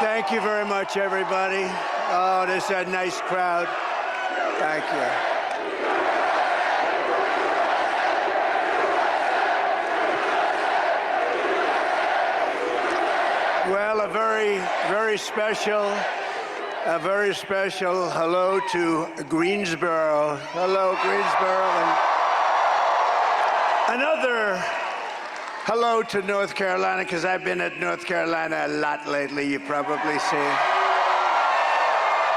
Thank you very much, everybody. Oh, this is a nice crowd. Thank you. Well, a very special hello to Greensboro. Hello, Greensboro. And another hello to North Carolina, because I've been at North Carolina a lot lately, you've probably seen.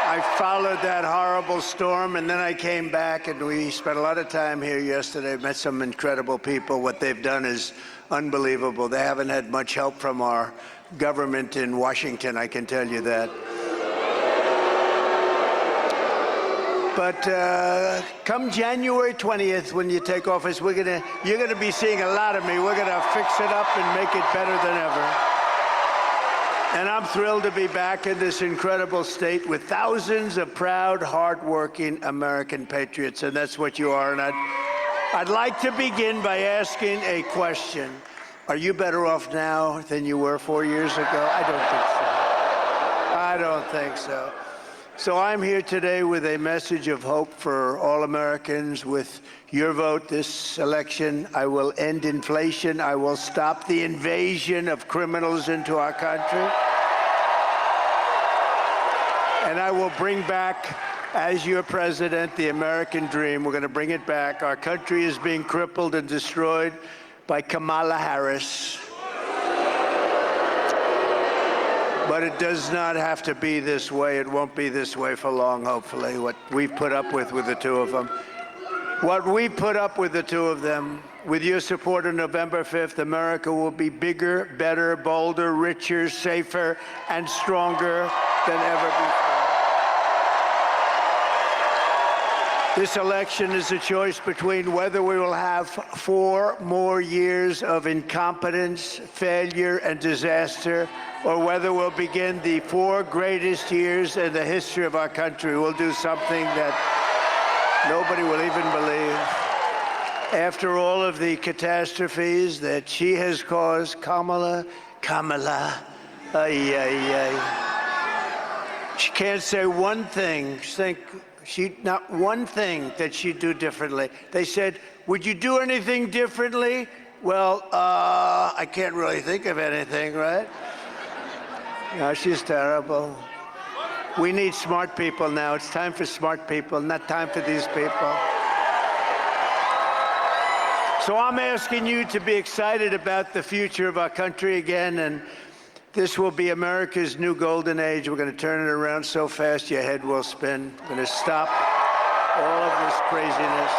I followed that horrible storm, and then I came back, and we spent a lot of time here yesterday, met some incredible people. What they've done is unbelievable. They haven't had much help from our government in Washington, I can tell you that. But come January 20th, when you take office, you're gonna be seeing a lot of me. We're gonna fix it up and make it better than ever. And I'm thrilled to be back in this incredible state with thousands of proud, hardworking American patriots, and that's what you are. And I'd like to begin by asking a question. Are you better off now than you were 4 years ago? I don't think so. I don't think so. So I'm here today with a message of hope for all Americans. With your vote this election, I will end inflation. I will stop the invasion of criminals into our country. And I will bring back, as your president, the American dream. We're going to bring it back. Our country is being crippled and destroyed by Kamala Harris. But it does not have to be this way. It won't be this way for long, hopefully, what we've put up with the two of them. What we put up with the two of them, with your support on November 5th, America will be bigger, better, bolder, richer, safer, and stronger than ever before. This election is a choice between whether we will have 4 more years of incompetence, failure, and disaster, or whether we'll begin the 4 greatest years in the history of our country. We'll do something that nobody will even believe. After all of the catastrophes that she has caused, Kamala, she can't say one thing. Not one thing that she'd do differently. They said, would you do anything differently? Well, I can't really think of anything, right? No, she's terrible. We need smart people now. It's time for smart people, not time for these people. So I'm asking you to be excited about the future of our country again, and this will be America's new golden age. We're going to turn it around so fast your head will spin. We're going to stop all of this craziness.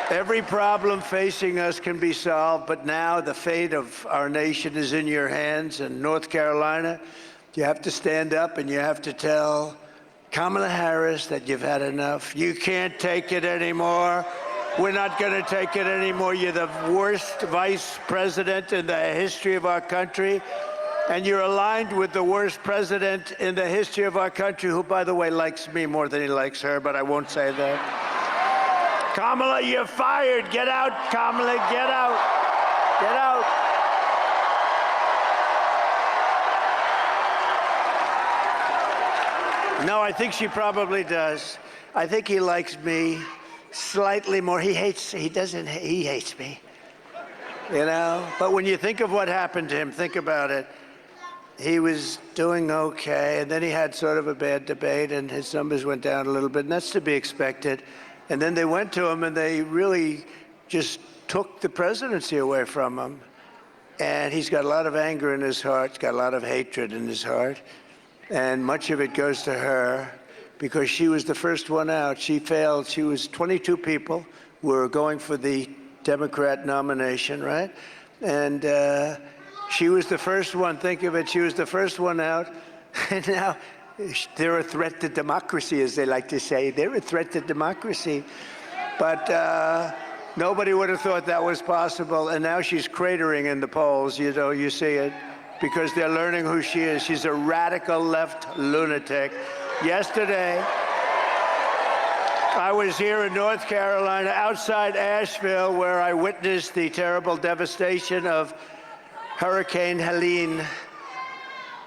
Every problem facing us can be solved, but now the fate of our nation is in your hands. In North Carolina, you have to stand up and you have to tell Kamala Harris that you've had enough. You can't take it anymore. We're not going to take it anymore. You're the worst vice president in the history of our country. And you're aligned with the worst president in the history of our country, who, by the way, likes me more than he likes her, but I won't say that. Kamala, you're fired. Get out, Kamala. Get out. Get out. No, I think she probably does. I think he likes me slightly more. He hates me, you know? But when you think of what happened to him, think about it. He was doing okay, and then he had sort of a bad debate, and his numbers went down a little bit, and that's to be expected. And then they went to him, and they really just took the presidency away from him. And he's got a lot of anger in his heart. He's got a lot of hatred in his heart. And much of it goes to her, because she was the first one out. She failed. She was 22 people were going for the Democrat nomination, right? And she was the first one. Think of it. She was the first one out. And now they're a threat to democracy, as they like to say. They're a threat to democracy. But nobody would have thought that was possible. And now she's cratering in the polls. You know, you see it, because they're learning who she is. She's a radical left lunatic. Yesterday, I was here in North Carolina, outside Asheville, where I witnessed the terrible devastation of Hurricane Helene.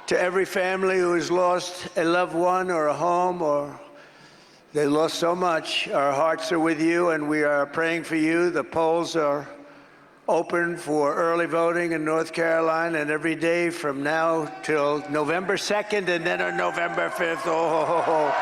To every family who has lost a loved one or a home, or they lost so much, our hearts are with you, and we are praying for you. The polls are open for early voting in North Carolina, and every day from now till November 2nd and then on November 5th. Oh.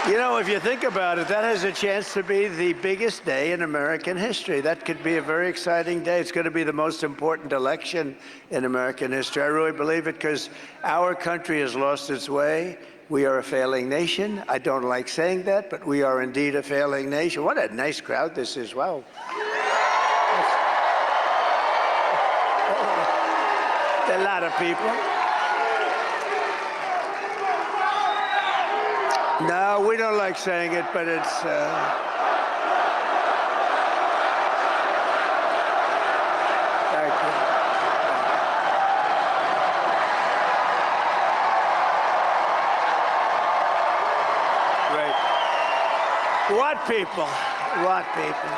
You know, if you think about it, that has a chance to be the biggest day in American history. That could be a very exciting day. It's going to be the most important election in American history. I really believe it, because our country has lost its way. We are a failing nation. I don't like saying that, but we are indeed a failing nation. What a nice crowd this is. Wow. A lot of people. No, we don't like saying it, but it's... Thank you. Great. What people? What people?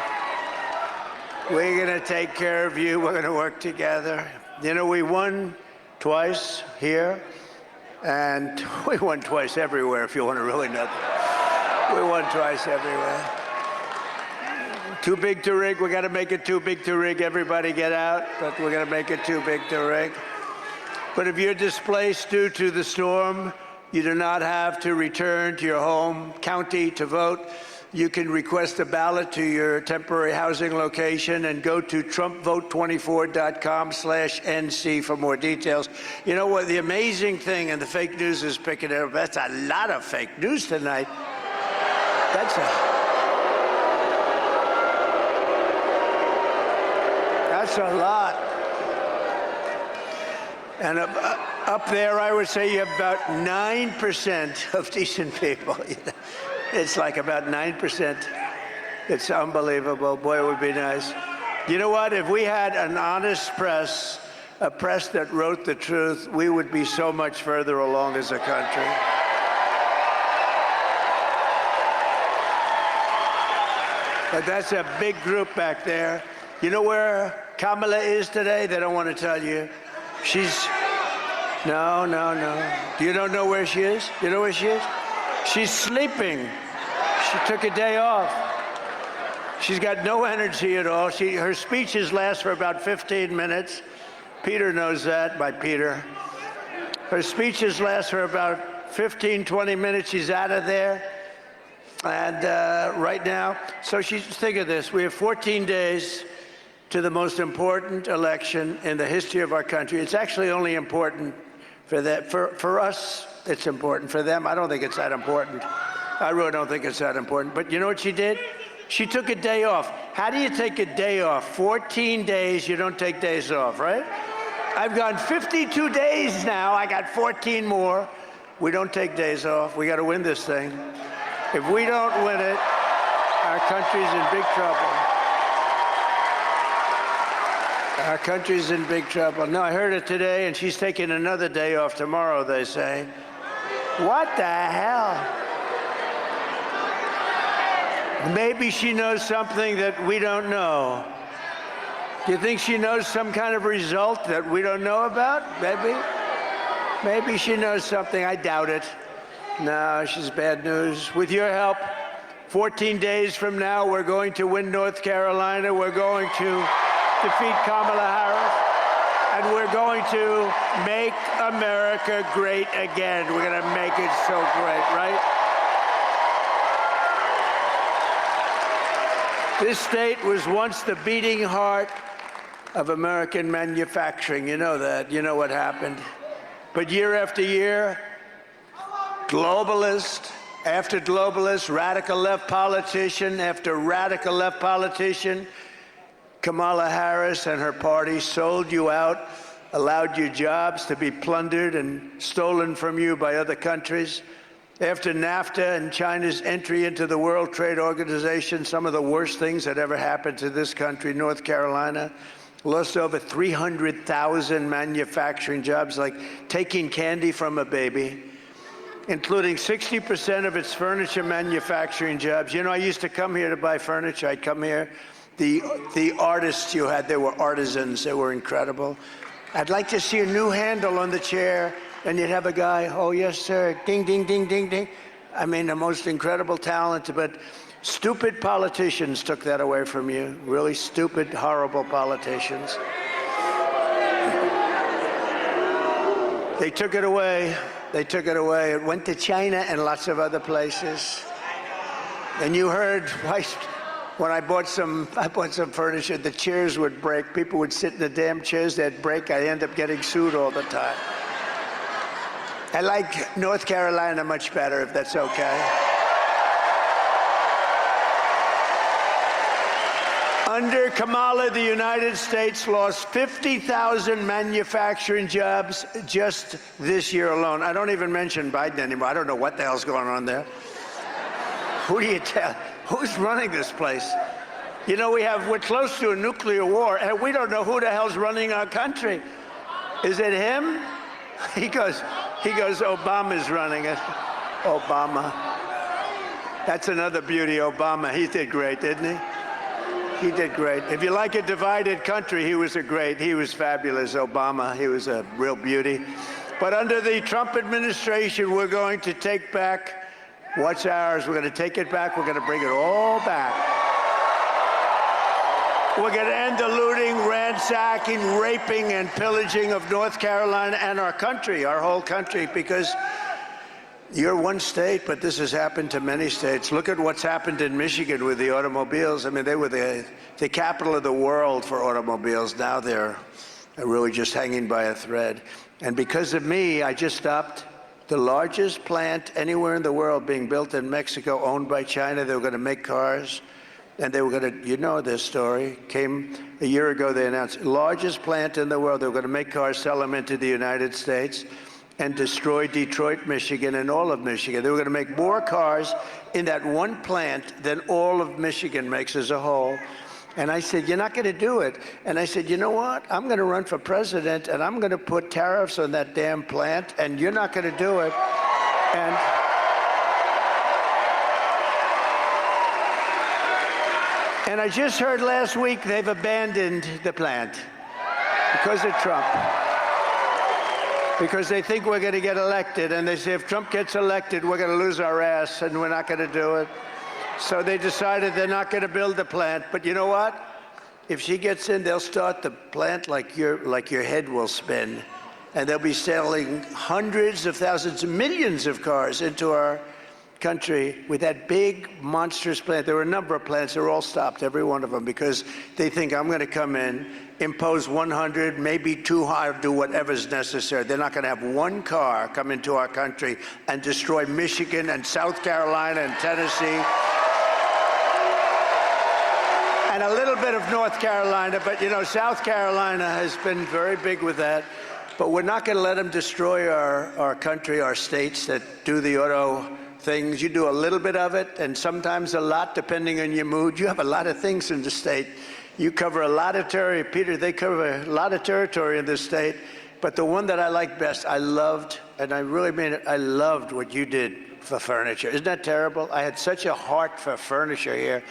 We're going to take care of you. We're going to work together. You know, we won twice here. And we won twice everywhere, if you want to really know that. We won twice everywhere. Too big to rig. We got to make it too big to rig. Everybody get out, but we're going to make it too big to rig. But if you're displaced due to the storm, you do not have to return to your home county to vote. You can request a ballot to your temporary housing location and go to TrumpVote24.com/NC for more details. You know what? The amazing thing, and the fake news is picking it up, that's a lot of fake news tonight. That's a lot. And up there, I would say you have about 9% of decent people. It's like about 9%. It's unbelievable. Boy, it would be nice. You know what? If we had an honest press, a press that wrote the truth, we would be so much further along as a country. But that's a big group back there. You know where Kamala is today? They don't want to tell you. She's... No. You don't know where she is? You know where she is? She's sleeping. She took a day off. She's got no energy at all. Her speeches last for about 15 minutes. Peter knows that, by Peter. Her speeches last for about 15, 20 minutes. She's out of there. And right now, so think of this. We have 14 days to the most important election in the history of our country. It's actually only important for that. For us, it's important. For them, I don't think it's that important. I really don't think it's that important. But you know what she did? She took a day off. How do you take a day off? 14 days, you don't take days off, right? I've gone 52 days now. I got 14 more. We don't take days off. We got to win this thing. If we don't win it, our country's in big trouble. Our country's in big trouble. No, I heard it today, and she's taking another day off tomorrow, they say. What the hell? Maybe she knows something that we don't know. Do you think she knows some kind of result that we don't know about? Maybe. Maybe she knows something. I doubt it. No, she's bad news. With your help, 14 days from now, we're going to win North Carolina. We're going to defeat Kamala Harris. And we're going to make America great again. We're going to make it so great, right? This state was once the beating heart of American manufacturing. You know that. You know what happened. But year after year, globalist after globalist, radical left politician after radical left politician, Kamala Harris and her party sold you out, allowed your jobs to be plundered and stolen from you by other countries. After NAFTA and China's entry into the World Trade Organization, some of the worst things that ever happened to this country, North Carolina, lost over 300,000 manufacturing jobs, like taking candy from a baby, including 60% of its furniture manufacturing jobs. You know, I used to come here to buy furniture. I'd come here. the artists you had. They were artisans. They were incredible. I'd like to see a new handle on the chair, and you'd have a guy, oh, yes, sir, ding, ding, ding, ding, ding. I mean, the most incredible talent, but stupid politicians took that away from you. Really stupid, horrible politicians. They took it away. They took it away. It went to China and lots of other places. And you heard, when I bought some furniture, the chairs would break. People would sit in the damn chairs, they'd break. I'd end up getting sued all the time. I like North Carolina much better, if that's okay. Under Kamala, the United States lost 50,000 manufacturing jobs just this year alone. I don't even mention Biden anymore. I don't know what the hell's going on there. Who do you tell? Who's running this place? You know, we're close to a nuclear war, and we don't know who the hell's running our country. Is it him? He goes, Obama's running it. Obama. That's another beauty, Obama. He did great, didn't he? He did great. If you like a divided country, he was fabulous, Obama. He was a real beauty. But under the Trump administration, we're going to take back what's ours. We're going to take it back. We're going to bring it all back. We're going to end the looting, ransacking, raping, and pillaging of North Carolina and our country, our whole country, because you're one state, but this has happened to many states. Look at what's happened in Michigan with the automobiles. I mean, they were the capital of the world for automobiles. Now they're really just hanging by a thread. And because of me, I just stopped the largest plant anywhere in the world being built in Mexico, owned by China. They were going to make cars. And they were going to, you know this story, came a year ago, they announced, largest plant in the world. They were going to make cars, sell them into the United States, and destroy Detroit, Michigan, and all of Michigan. They were going to make more cars in that one plant than all of Michigan makes as a whole. And I said, you're not going to do it. And I said, you know what? I'm going to run for president, and I'm going to put tariffs on that damn plant, and you're not going to do it. And I just heard last week they've abandoned the plant because of Trump. Because they think we're going to get elected, and they say if Trump gets elected, we're going to lose our ass, and we're not going to do it. So they decided they're not going to build the plant. But you know what? If she gets in, they'll start the plant like your head will spin, and they'll be selling hundreds of thousands, millions of cars into our country with that big, monstrous plant. There were a number of plants. They were all stopped, every one of them, because they think I'm going to come in, impose 100, maybe 200, do whatever's necessary. They're not going to have one car come into our country and destroy Michigan and South Carolina and Tennessee and a little bit of North Carolina. But, you know, South Carolina has been very big with that. But we're not going to let them destroy our country, our states that do the auto things. You do a little bit of it, and sometimes a lot, depending on your mood. You have a lot of things in the state. You cover a lot of territory. Peter, they cover a lot of territory in this state. But the one that I like best, I loved, and I really mean it, I loved what you did for furniture. Isn't that terrible? I had such a heart for furniture here.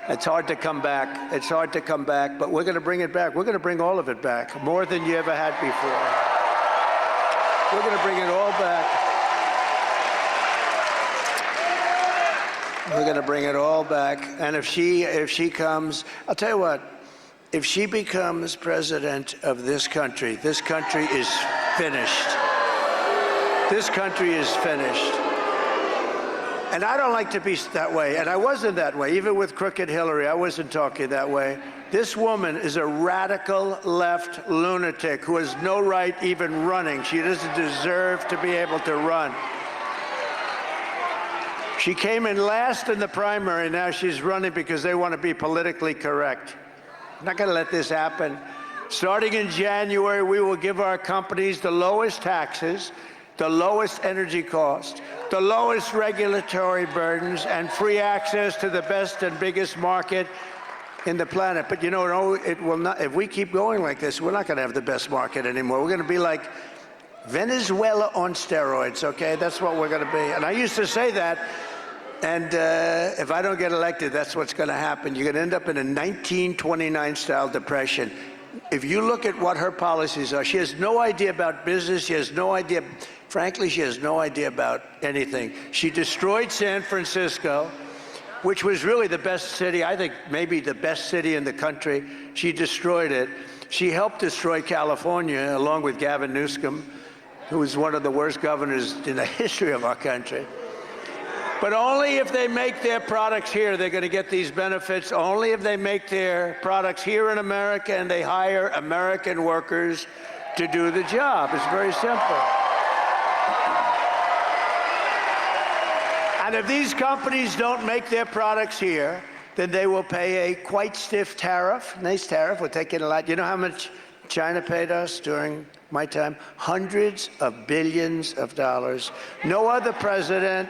It's hard to come back. It's hard to come back, but we're going to bring it back. We're going to bring all of it back, more than you ever had before. We're going to bring it all back. We're going to bring it all back. And if she comes, I'll tell you what, if she becomes president of this country is finished. This country is finished. And I don't like to be that way, and I wasn't that way. Even with crooked Hillary, I wasn't talking that way. This woman is a radical left lunatic who has no right even running. She doesn't deserve to be able to run. She came in last in the primary. Now she's running because they want to be politically correct. I'm not going to let this happen. Starting in January, we will give our companies the lowest taxes, the lowest energy cost, the lowest regulatory burdens, and free access to the best and biggest market in the planet. But you know, it will not. If we keep going like this, we're not going to have the best market anymore. We're going to be like Venezuela on steroids, okay? That's what we're going to be. And I used to say that And if I don't get elected, that's what's going to happen. You're going to end up in a 1929-style depression. If you look at what her policies are, she has no idea about business. She has no idea. Frankly, she has no idea about anything. She destroyed San Francisco, which was really the best city, I think maybe the best city in the country. She destroyed it. She helped destroy California, along with Gavin Newsom, who was one of the worst governors in the history of our country. But only if they make their products here, they're going to get these benefits. Only if they make their products here in America and they hire American workers to do the job. It's very simple. And if these companies don't make their products here, then they will pay a quite stiff tariff. Nice tariff. We're taking a lot. You know how much China paid us during my time? Hundreds of billions of dollars. No other president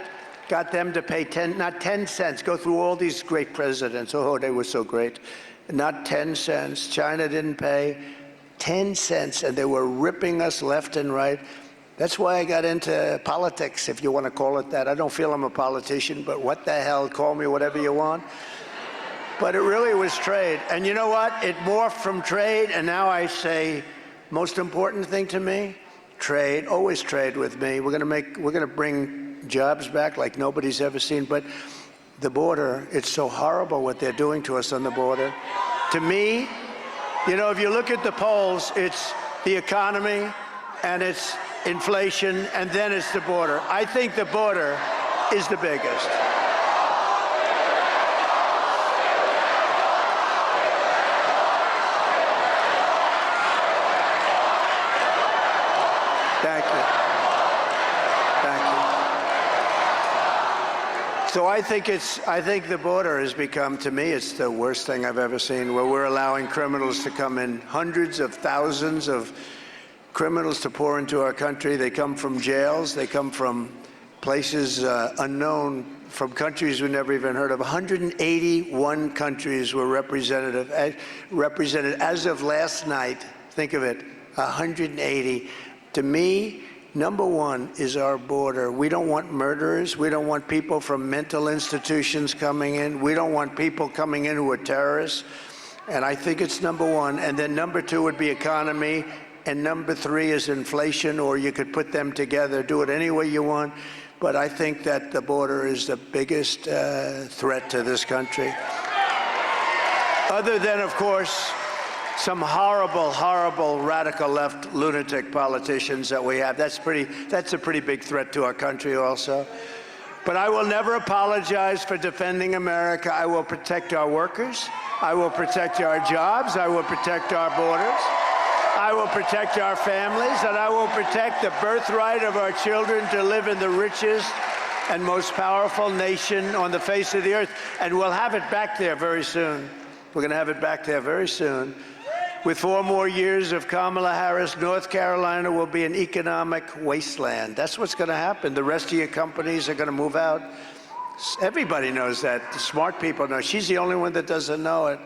got them to pay not 10 cents. Go through all these great presidents. Oh, they were so great. Not 10 cents. China didn't pay 10 cents, and they were ripping us left and right. That's why I got into politics, if you want to call it that. I don't feel I'm a politician, but what the hell, call me whatever you want. But it really was trade. And you know what? It morphed from trade, and now I say, most important thing to me, trade. Always trade with me. We're going to bring jobs back like nobody's ever seen. But the border, it's so horrible what they're doing to us on the border. To me, you know, if you look at the polls, it's the economy, and it's inflation, and then it's the border. I think the border is the biggest. Thank you. Thank you. So I think the border has become, to me, it's the worst thing I've ever seen, where we're allowing criminals to come in, hundreds of thousands of criminals to pour into our country. They come from jails. They come from places unknown, from countries we never even heard of. 181 countries were represented as of last night. Think of it, 180. To me, number one is our border. We don't want murderers. We don't want people from mental institutions coming in. We don't want people coming in who are terrorists. And I think it's number one. And then number two would be economy. And number three is inflation, or you could put them together, do it any way you want. But I think that the border is the biggest threat to this country. Other than, of course, some horrible, horrible radical left lunatic politicians that we have. That's a pretty big threat to our country also. But I will never apologize for defending America. I will protect our workers. I will protect our jobs. I will protect our borders. I will protect our families, and I will protect the birthright of our children to live in the richest and most powerful nation on the face of the earth. And we'll have it back there very soon. We're going to have it back there very soon. With 4 more years of Kamala Harris, North Carolina will be an economic wasteland. That's what's going to happen. The rest of your companies are going to move out. Everybody knows that. The smart people know. She's the only one that doesn't know it.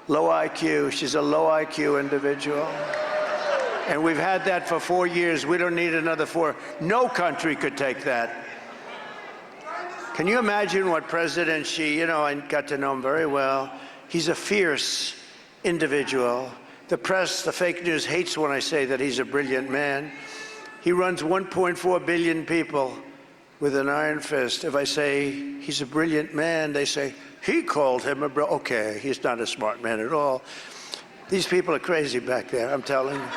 Low IQ. She's a low IQ individual. And we've had that for 4 years. We don't need another 4. No country could take that. Can you imagine what President Xi, you know, I got to know him very well. He's a fierce individual. The press, the fake news, hates when I say that he's a brilliant man. He runs 1.4 billion people with an iron fist. If I say he's a brilliant man, they say, he called him a okay, he's not a smart man at all. These people are crazy back there, I'm telling you.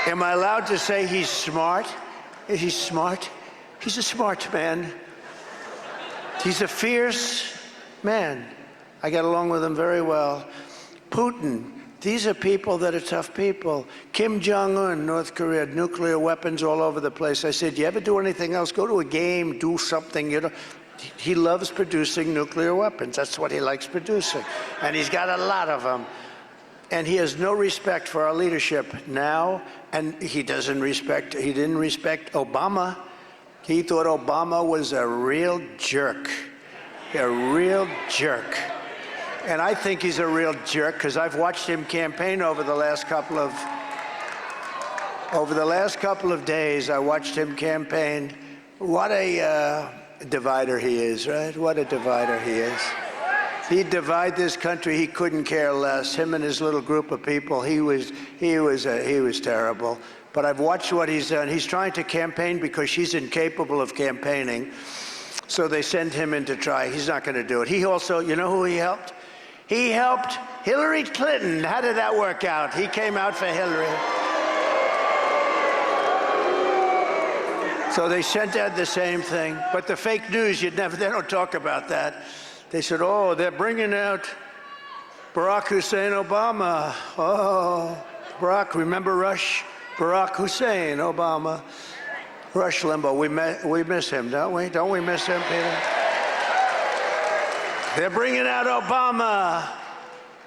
Am I allowed to say he's smart? Is he smart? He's a smart man. He's a fierce man. I get along with him very well. Putin, these are people that are tough people. Kim Jong-un, North Korea, nuclear weapons all over the place. I said, you ever do anything else? Go to a game, do something, you know. He loves producing nuclear weapons. That's what he likes producing. And he's got a lot of them. And he has no respect for our leadership now, and he didn't respect Obama. He thought Obama was a real jerk, And I think he's a real jerk because I've watched him campaign over the last couple of days. I watched him campaign. divider he is, right? What a divider he is. He'd divide this country. He couldn't care less. Him and his little group of people. He was terrible. But I've watched what he's done. He's trying to campaign because she's incapable of campaigning. So they send him in to try. He's not going to do it. He also, you know who he helped? He helped Hillary Clinton. How did that work out? He came out for Hillary. So they sent out the same thing. But the fake news, they don't talk about that. They said, oh, they're bringing out Barack Hussein Obama. Oh, Barack, remember Rush? Barack Hussein Obama. Rush Limbaugh, we miss him, don't we? Don't we miss him, Peter? They're bringing out Obama.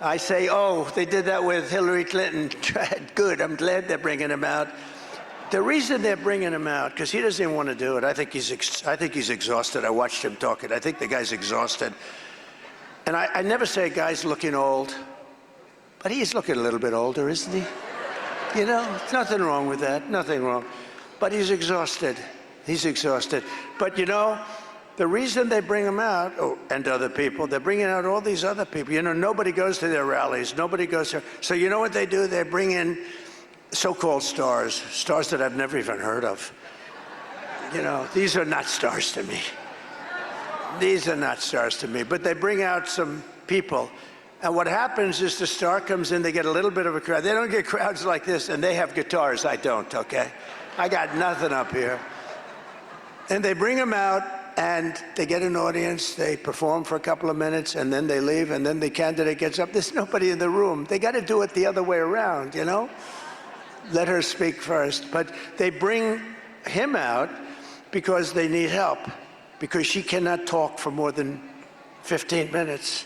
I say, oh, they did that with Hillary Clinton. Good, I'm glad they're bringing him out. The reason they're bringing him out, because he doesn't even want to do it. I think he's exhausted. I watched him talking. I think the guy's exhausted. And I never say a guy's looking old, but he's looking a little bit older, isn't he? You know, there's nothing wrong with that, nothing wrong. But he's exhausted. He's exhausted. But you know, the reason they bring him out, and other people, they're bringing out all these other people. You know, nobody goes to their rallies. Nobody goes to. So you know what they do? They bring in so-called stars that I've never even heard of. You know, these are not stars to me. These are not stars to me. But they bring out some people. And what happens is the star comes in, they get a little bit of a crowd. They don't get crowds like this, and they have guitars. I don't, okay? I got nothing up here. And they bring them out, and they get an audience. They perform for a couple of minutes, and then they leave, and then the candidate gets up. There's nobody in the room. They got to do it the other way around, you know? Let her speak first. But they bring him out because they need help, because she cannot talk for more than 15 minutes.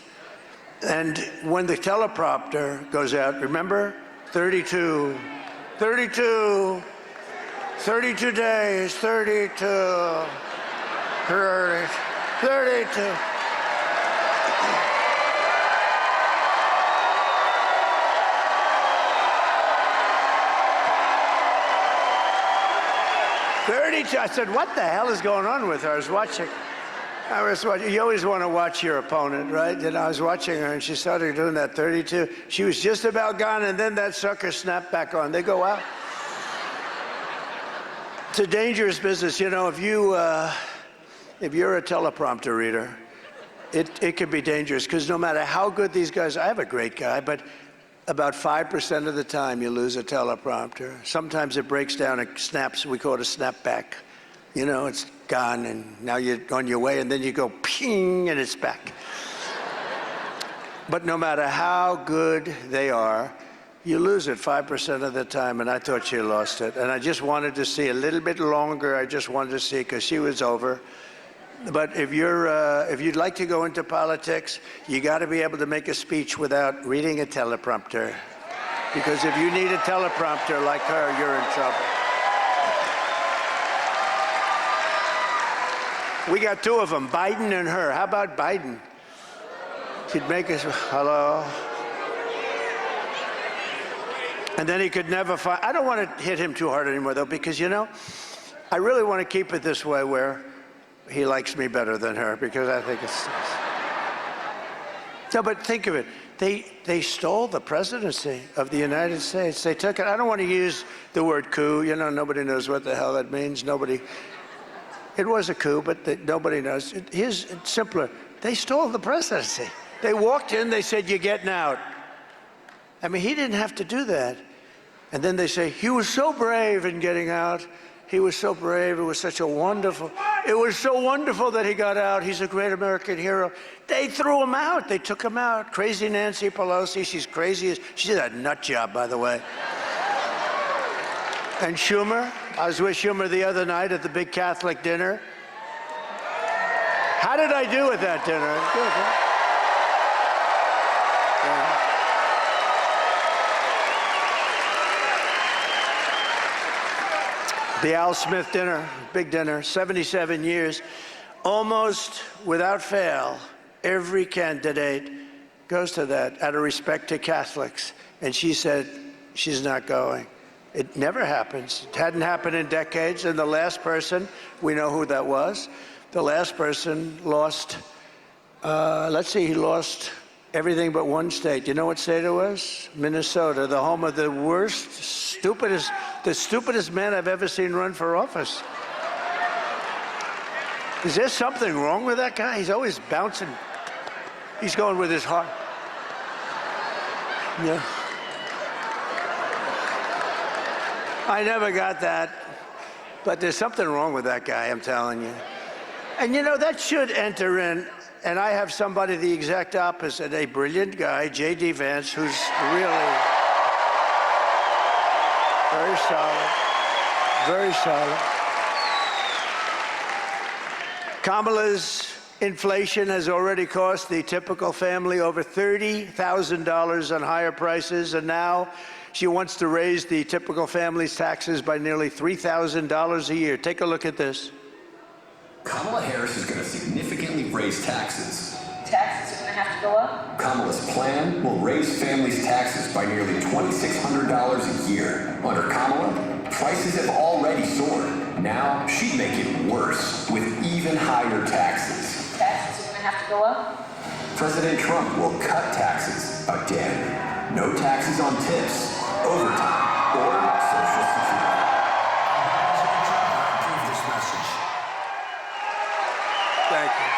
And when the teleprompter goes out, remember? 32 days, 32, 32. I said, what the hell is going on with her? I was watching. You always want to watch your opponent, right? And I was watching her, and she started doing that 32. She was just about gone, and then that sucker snapped back on. They go out. It's a dangerous business. You know, if you're a teleprompter reader, it can be dangerous, because no matter how good these guys are, I have a great guy, but about 5% of the time you lose a teleprompter. Sometimes it breaks down and snaps. We call it a snapback. You know, it's gone, and now you're on your way, and then you go ping, and it's back. But no matter how good they are, you lose it 5% of the time, and I thought she lost it. And I just wanted to see a little bit longer. I just wanted to see, because she was over. But if you'd like to go into politics, you got to be able to make a speech without reading a teleprompter. Because if you need a teleprompter like her, you're in trouble. We got two of them, Biden and her. How about Biden? She'd make us, hello. And then he could never find, I don't want to hit him too hard anymore, though, because, you know, I really want to keep it this way where he likes me better than her, because I think it's nice. No, but think of it. They stole the presidency of the United States. They took it. I don't want to use the word coup. You know, nobody knows what the hell that means. It was a coup, but nobody knows. Here's simpler. They stole the presidency. They walked in, they said, you're getting out. I mean, he didn't have to do that. And then they say, he was so brave in getting out. He was so brave. It was so wonderful that he got out. He's a great American hero. They threw him out. They took him out. Crazy Nancy Pelosi. She's crazy. She did a nut job, by the way. And Schumer. I was with Schumer the other night at the big Catholic dinner. How did I do at that dinner? Good, huh? Yeah. The Al Smith dinner, big dinner, 77 years. Almost without fail, every candidate goes to that out of respect to Catholics. And she said she's not going. It never happens. It hadn't happened in decades. And the last person, we know who that was. The last person lost, let's see, he lost everything but one state. You know what state it was? Minnesota, the home of the stupidest man I've ever seen run for office. Is there something wrong with that guy? He's always bouncing. He's going with his heart. Yeah. I never got that. But there's something wrong with that guy, I'm telling you. And you know, that should enter in. And I have somebody the exact opposite, a brilliant guy, J.D. Vance, who's really very solid, very solid. Kamala's inflation has already cost the typical family over $30,000 on higher prices, and now she wants to raise the typical family's taxes by nearly $3,000 a year. Take a look at this. Kamala Harris is going to significantly raise taxes. Taxes are going to have to go up? Kamala's plan will raise families' taxes by nearly $2,600 a year. Under Kamala, prices have already soared. Now she'd make it worse with even higher taxes. Taxes are going to have to go up? President Trump will cut taxes again. No taxes on tips, overtime, or Social Security. Approve this message. Thank you.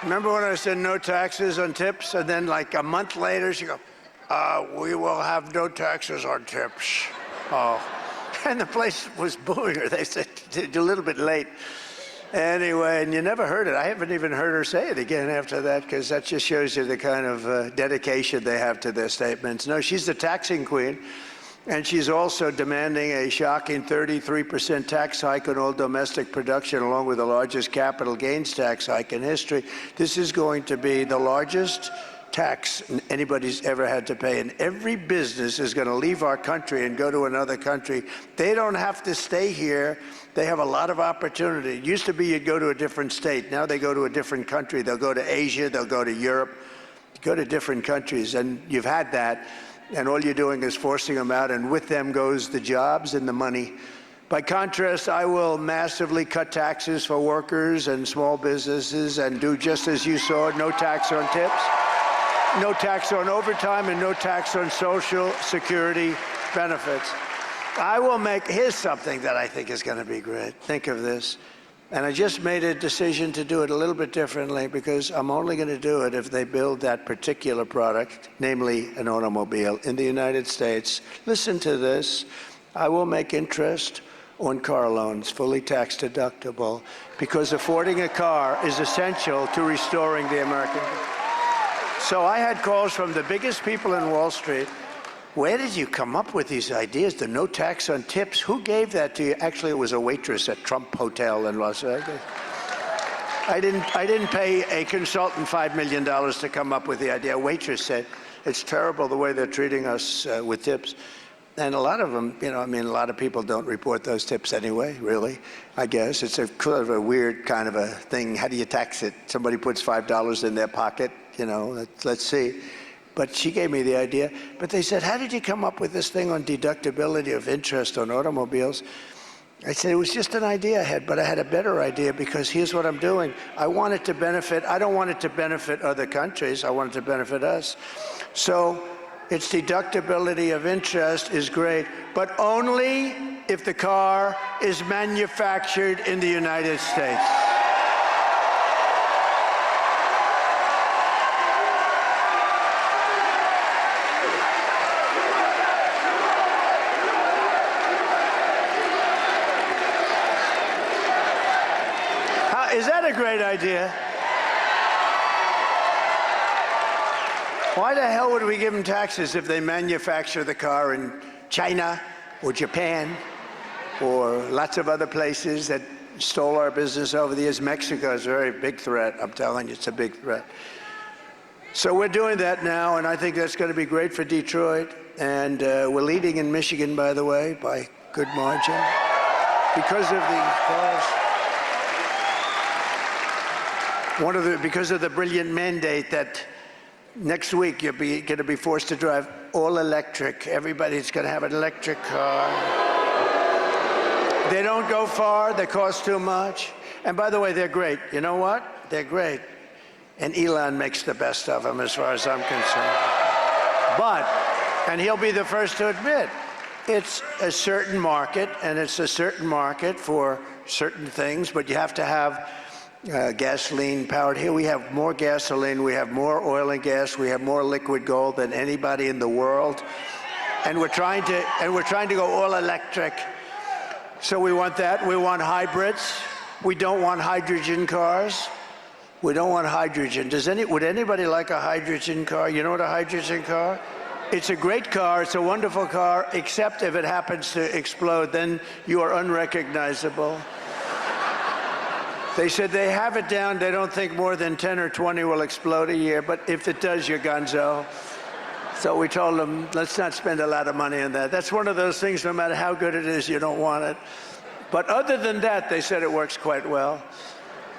Remember when I said no taxes on tips, and then like a month later she goes, we will have no taxes on tips. Oh, and the place was booing her. They said, a little bit late. Anyway, and you never heard it. I haven't even heard her say it again after that, because that just shows you the kind of dedication they have to their statements. No, she's the taxing queen, and she's also demanding a shocking 33% tax hike on all domestic production, along with the largest capital gains tax hike in history. This is going to be the largest tax anybody's ever had to pay, and every business is going to leave our country and go to another country. They don't have to stay here. They have a lot of opportunity. It used to be you'd go to a different state. Now they go to a different country. They'll go to Asia. They'll go to Europe. Go to different countries, and you've had that, and all you're doing is forcing them out, and with them goes the jobs and the money. By contrast, I will massively cut taxes for workers and small businesses and do just as you saw, no tax on tips, no tax on overtime, and no tax on Social Security benefits. I will make, here's something that I think is going to be great. Think of this. And I just made a decision to do it a little bit differently, because I'm only going to do it if they build that particular product, namely an automobile, in the United States. Listen to this. I will make interest on car loans fully tax deductible, because affording a car is essential to restoring the American. So I had calls from the biggest people in Wall Street. Where did you come up with these ideas? The no tax on tips? Who gave that to you? Actually, it was a waitress at Trump Hotel in Las Vegas. I didn't pay a consultant $5 million to come up with the idea. A waitress said, it's terrible the way they're treating us with tips. And a lot of them, you know, I mean, a lot of people don't report those tips anyway, really, I guess. It's a kind of a weird kind of a thing. How do you tax it? Somebody puts $5 in their pocket, you know, let's see. But she gave me the idea. But they said, how did you come up with this thing on deductibility of interest on automobiles? I said, it was just an idea I had, but I had a better idea, because here's what I'm doing. I want it to benefit, I don't want it to benefit other countries. I want it to benefit us. So its deductibility of interest is great, but only if the car is manufactured in the United States. Is that a great idea? Why the hell would we give them taxes if they manufacture the car in China or Japan or lots of other places that stole our business over the years? Mexico is a very big threat. I'm telling you, it's a big threat. So we're doing that now, and I think that's going to be great for Detroit. And we're leading in Michigan, by the way, by good margin, because of the cars. Because of the brilliant mandate that next week you're going to be forced to drive all electric. Everybody's going to have an electric car. They don't go far. They cost too much. And by the way, they're great. You know what? They're great. And Elon makes the best of them as far as I'm concerned. But, and he'll be the first to admit, it's a certain market, and it's a certain market for certain things, but you have to have gasoline powered. Here we have more gasoline, we have more oil and gas, we have more liquid gold than anybody in the world. And we're trying to go all electric. So we want that. We want hybrids. We don't want hydrogen cars. We don't want hydrogen. Would anybody like a hydrogen car? You know what a hydrogen car? It's a great car. It's a wonderful car, except if it happens to explode, then you are unrecognizable. They said they have it down. They don't think more than 10 or 20 will explode a year. But if it does, you're gonzo. So we told them, let's not spend a lot of money on that. That's one of those things, no matter how good it is, you don't want it. But other than that, they said it works quite well.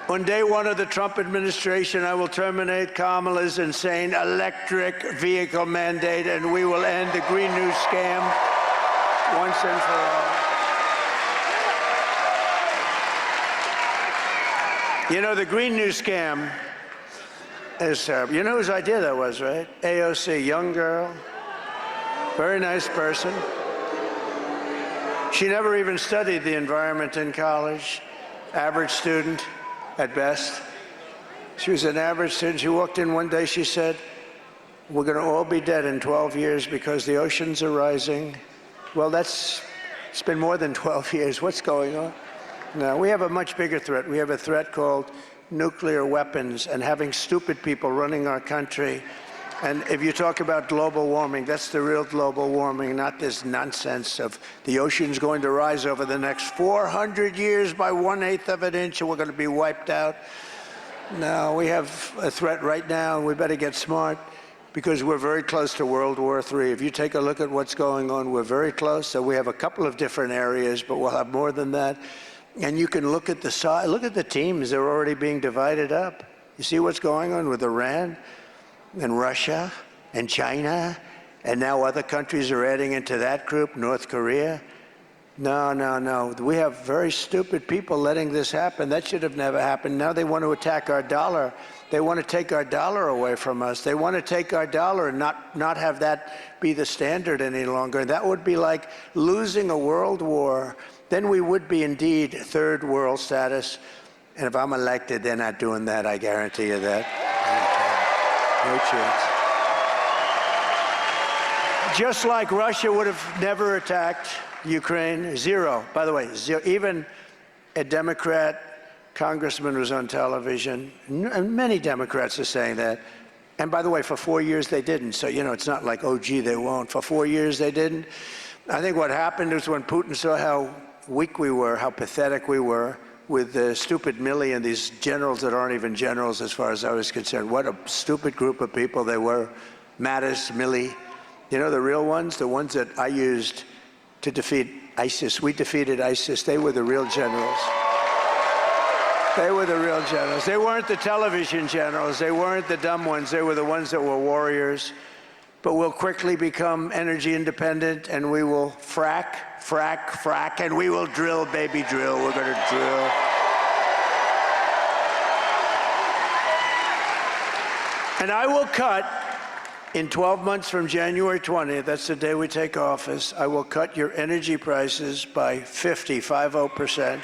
On day one of the Trump administration, I will terminate Kamala's insane electric vehicle mandate, and we will end the Green New scam once and for all. You know, the Green New scam is terrible. You know whose idea that was, right? AOC, young girl, very nice person. She never even studied the environment in college, average student at best. She was an average student. She walked in one day, she said, we're going to all be dead in 12 years because the oceans are rising. Well, it's been more than 12 years. What's going on? No, we have a much bigger threat. We have a threat called nuclear weapons and having stupid people running our country. And if you talk about global warming, that's the real global warming, not this nonsense of the ocean's going to rise over the next 400 years by 1/8 of an inch and we're going to be wiped out. No, we have a threat right now, and we better get smart because we're very close to World War III. If you take a look at what's going on, we're very close. So we have a couple of different areas, but we'll have more than that. And you can look at the size, look at the teams, they're already being divided up. You see what's going on with Iran and Russia and China, and now other countries are adding into that group, North Korea. No, no, no. We have very stupid people letting this happen. That should have never happened. Now they want to attack our dollar. They want to take our dollar away from us. They want to take our dollar and not have that be the standard any longer. That would be like losing a world war. Then we would be indeed third world status. And if I'm elected, they're not doing that, I guarantee you that. No chance. Just like Russia would have never attacked Ukraine, zero. By the way, zero. Even a Democrat congressman was on television, and many Democrats are saying that. And by the way, for 4 years they didn't. So, you know, it's not like, oh, gee, they won't. For 4 years they didn't. I think what happened is when Putin saw how weak we were, how pathetic we were, with the stupid Milley and these generals that aren't even generals as far as I was concerned. What a stupid group of people they were. Mattis, Milley. You know, the real ones, the ones that I used to defeat ISIS. We defeated ISIS. They were the real generals. They were the real generals. They weren't the television generals. They weren't the dumb ones. They were the ones that were warriors. But we'll quickly become energy independent, and we will frack, and we will drill, baby, drill. We're going to drill. And I will cut, in 12 months from January 20th, that's the day we take office, I will cut your energy prices by 50%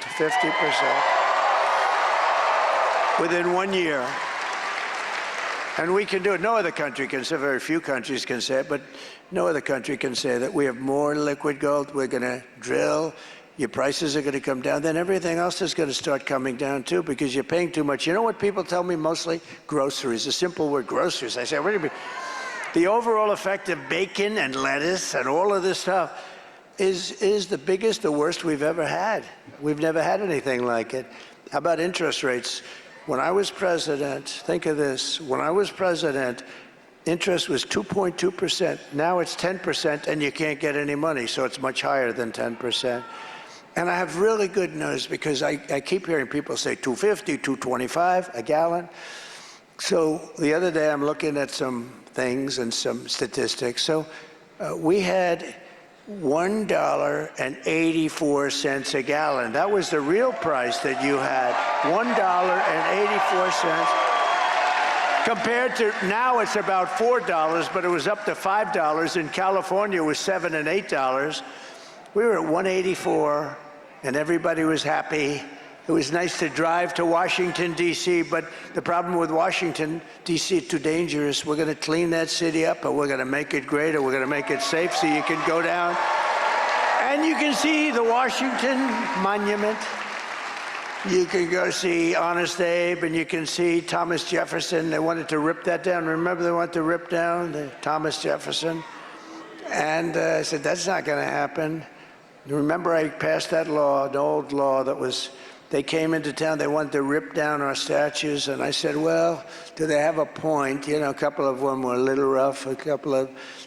within 1 year. And we can do it. No other country can say, very few countries can say it, but no other country can say that. We have more liquid gold. We're going to drill. Your prices are going to come down. Then everything else is going to start coming down, too, because you're paying too much. You know what people tell me mostly? Groceries. The simple word, groceries. I say, what do you mean? The overall effect of bacon and lettuce and all of this stuff is the biggest, the worst we've ever had. We've never had anything like it. How about interest rates? When I was president, think of this, when I was president, interest was 2.2%. Now it's 10%, and you can't get any money, so it's much higher than 10%. And I have really good news, because I keep hearing people say $2.50, $2.25 a gallon. So the other day, I'm looking at some things and some statistics. So we had $1.84 a gallon. That was the real price that you had, $1.84. Compared to now, it's about $4, but it was up to $5. In California, it was $7 and $8. We were at $1.84, and everybody was happy. It was nice to drive to Washington, D.C., but the problem with Washington, D.C., is too dangerous. We're going to clean that city up, and we're going to make it greater. We're going to make it safe so you can go down, and you can see the Washington Monument. You can go see Honest Abe, and you can see Thomas Jefferson. They wanted to rip that down. Remember, they wanted to rip down Thomas Jefferson? And I said, that's not going to happen. Remember, I passed that law, an old law that was, they came into town, they wanted to rip down our statues, and I said, well, do they have a point? You know, a couple of them were a little rough,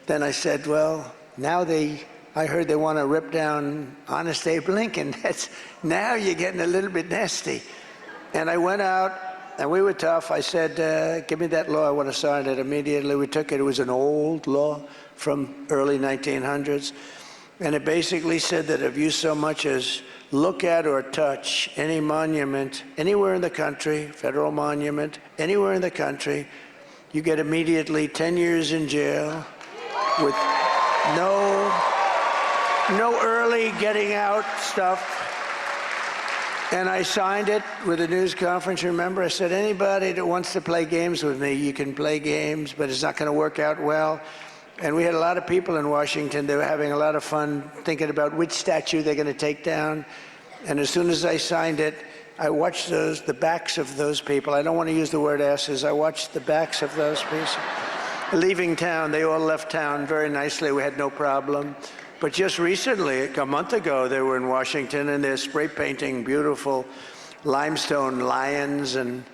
then I said, well, now I heard they want to rip down Honest Abe Lincoln. Now you're getting a little bit nasty. And I went out, and we were tough. I said, give me that law. I want to sign it immediately. We took it. It was an old law from early 1900s. And it basically said that if you so much as look at or touch any monument anywhere in the country, federal monument, anywhere in the country, you get immediately 10 years in jail with no early getting out stuff. And I signed it with a news conference, remember? I said, anybody that wants to play games with me, you can play games, but it's not going to work out well. And we had a lot of people in Washington. They were having a lot of fun thinking about which statue they're going to take down. And as soon as I signed it, I watched the backs of those people. I don't want to use the word asses. I watched the backs of those people leaving town. They all left town very nicely. We had no problem. But just recently, a month ago, they were in Washington, and they're spray painting beautiful limestone lions and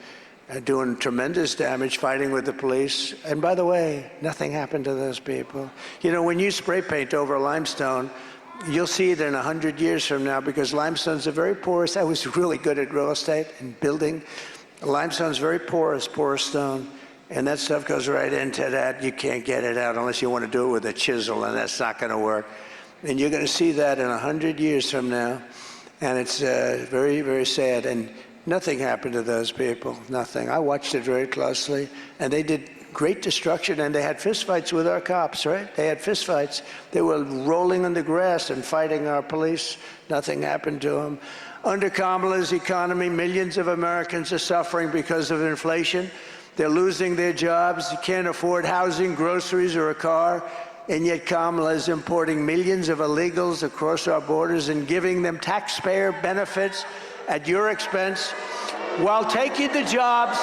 doing tremendous damage, fighting with the police. And by the way, nothing happened to those people. You know, when you spray paint over limestone, you'll see it in 100 years from now, because limestone's a very porous. I was really good at real estate and building. Limestone's very porous stone. And that stuff goes right into that. You can't get it out unless you want to do it with a chisel, and that's not going to work. And you're going to see that in 100 years from now. And it's very, very sad. And nothing happened to those people, nothing. I watched it very closely, and they did great destruction, and they had fistfights with our cops, right? They had fistfights. They were rolling in the grass and fighting our police. Nothing happened to them. Under Kamala's economy, millions of Americans are suffering because of inflation. They're losing their jobs. You can't afford housing, groceries, or a car. And yet Kamala is importing millions of illegals across our borders and giving them taxpayer benefits at your expense, while taking the jobs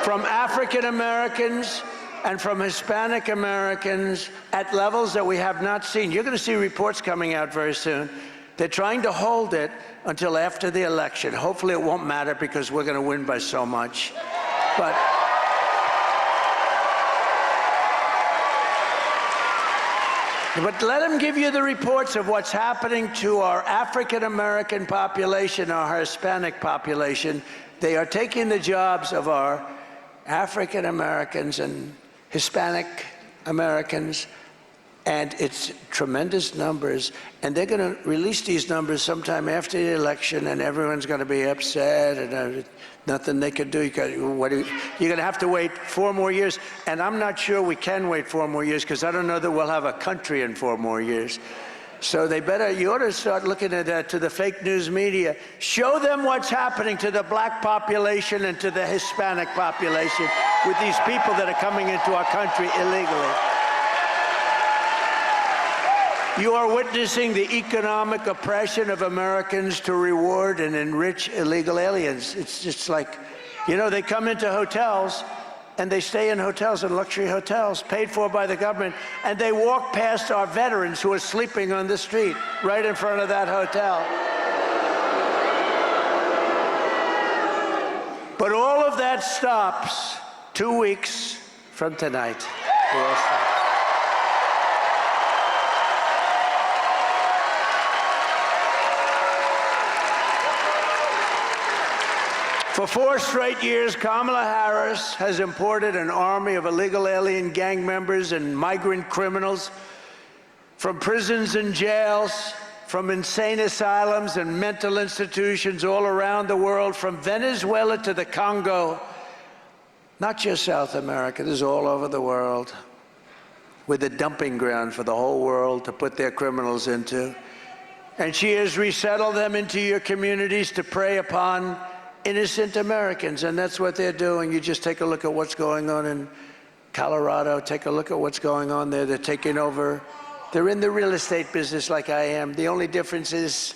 from African Americans and from Hispanic Americans at levels that we have not seen. You're going to see reports coming out very soon. They're trying to hold it until after the election. Hopefully it won't matter, because we're going to win by so much. But let them give you the reports of what's happening to our African-American population, our Hispanic population. They are taking the jobs of our African-Americans and Hispanic Americans, and it's tremendous numbers. And they're going to release these numbers sometime after the election, and everyone's going to be upset, and nothing they can do. You're going to have to wait 4 more years. And I'm not sure we can wait 4 more years, because I don't know that we'll have a country in 4 more years. So you ought to start looking at that, to the fake news media. Show them what's happening to the black population and to the Hispanic population with these people that are coming into our country illegally. You are witnessing the economic oppression of Americans to reward and enrich illegal aliens. It's just like, you know, they come into hotels, and they stay in hotels, in luxury hotels, paid for by the government, and they walk past our veterans who are sleeping on the street right in front of that hotel. But all of that stops 2 weeks from tonight. It all stops. For 4 straight years, Kamala Harris has imported an army of illegal alien gang members and migrant criminals from prisons and jails, from insane asylums and mental institutions all around the world, from Venezuela to the Congo, not just South America, this is all over the world. We're the dumping ground for the whole world to put their criminals into. And she has resettled them into your communities to prey upon innocent Americans, and that's what they're doing. You just take a look at what's going on in Colorado, take a look at what's going on there. They're taking over. They're in the real estate business like I am. The only difference is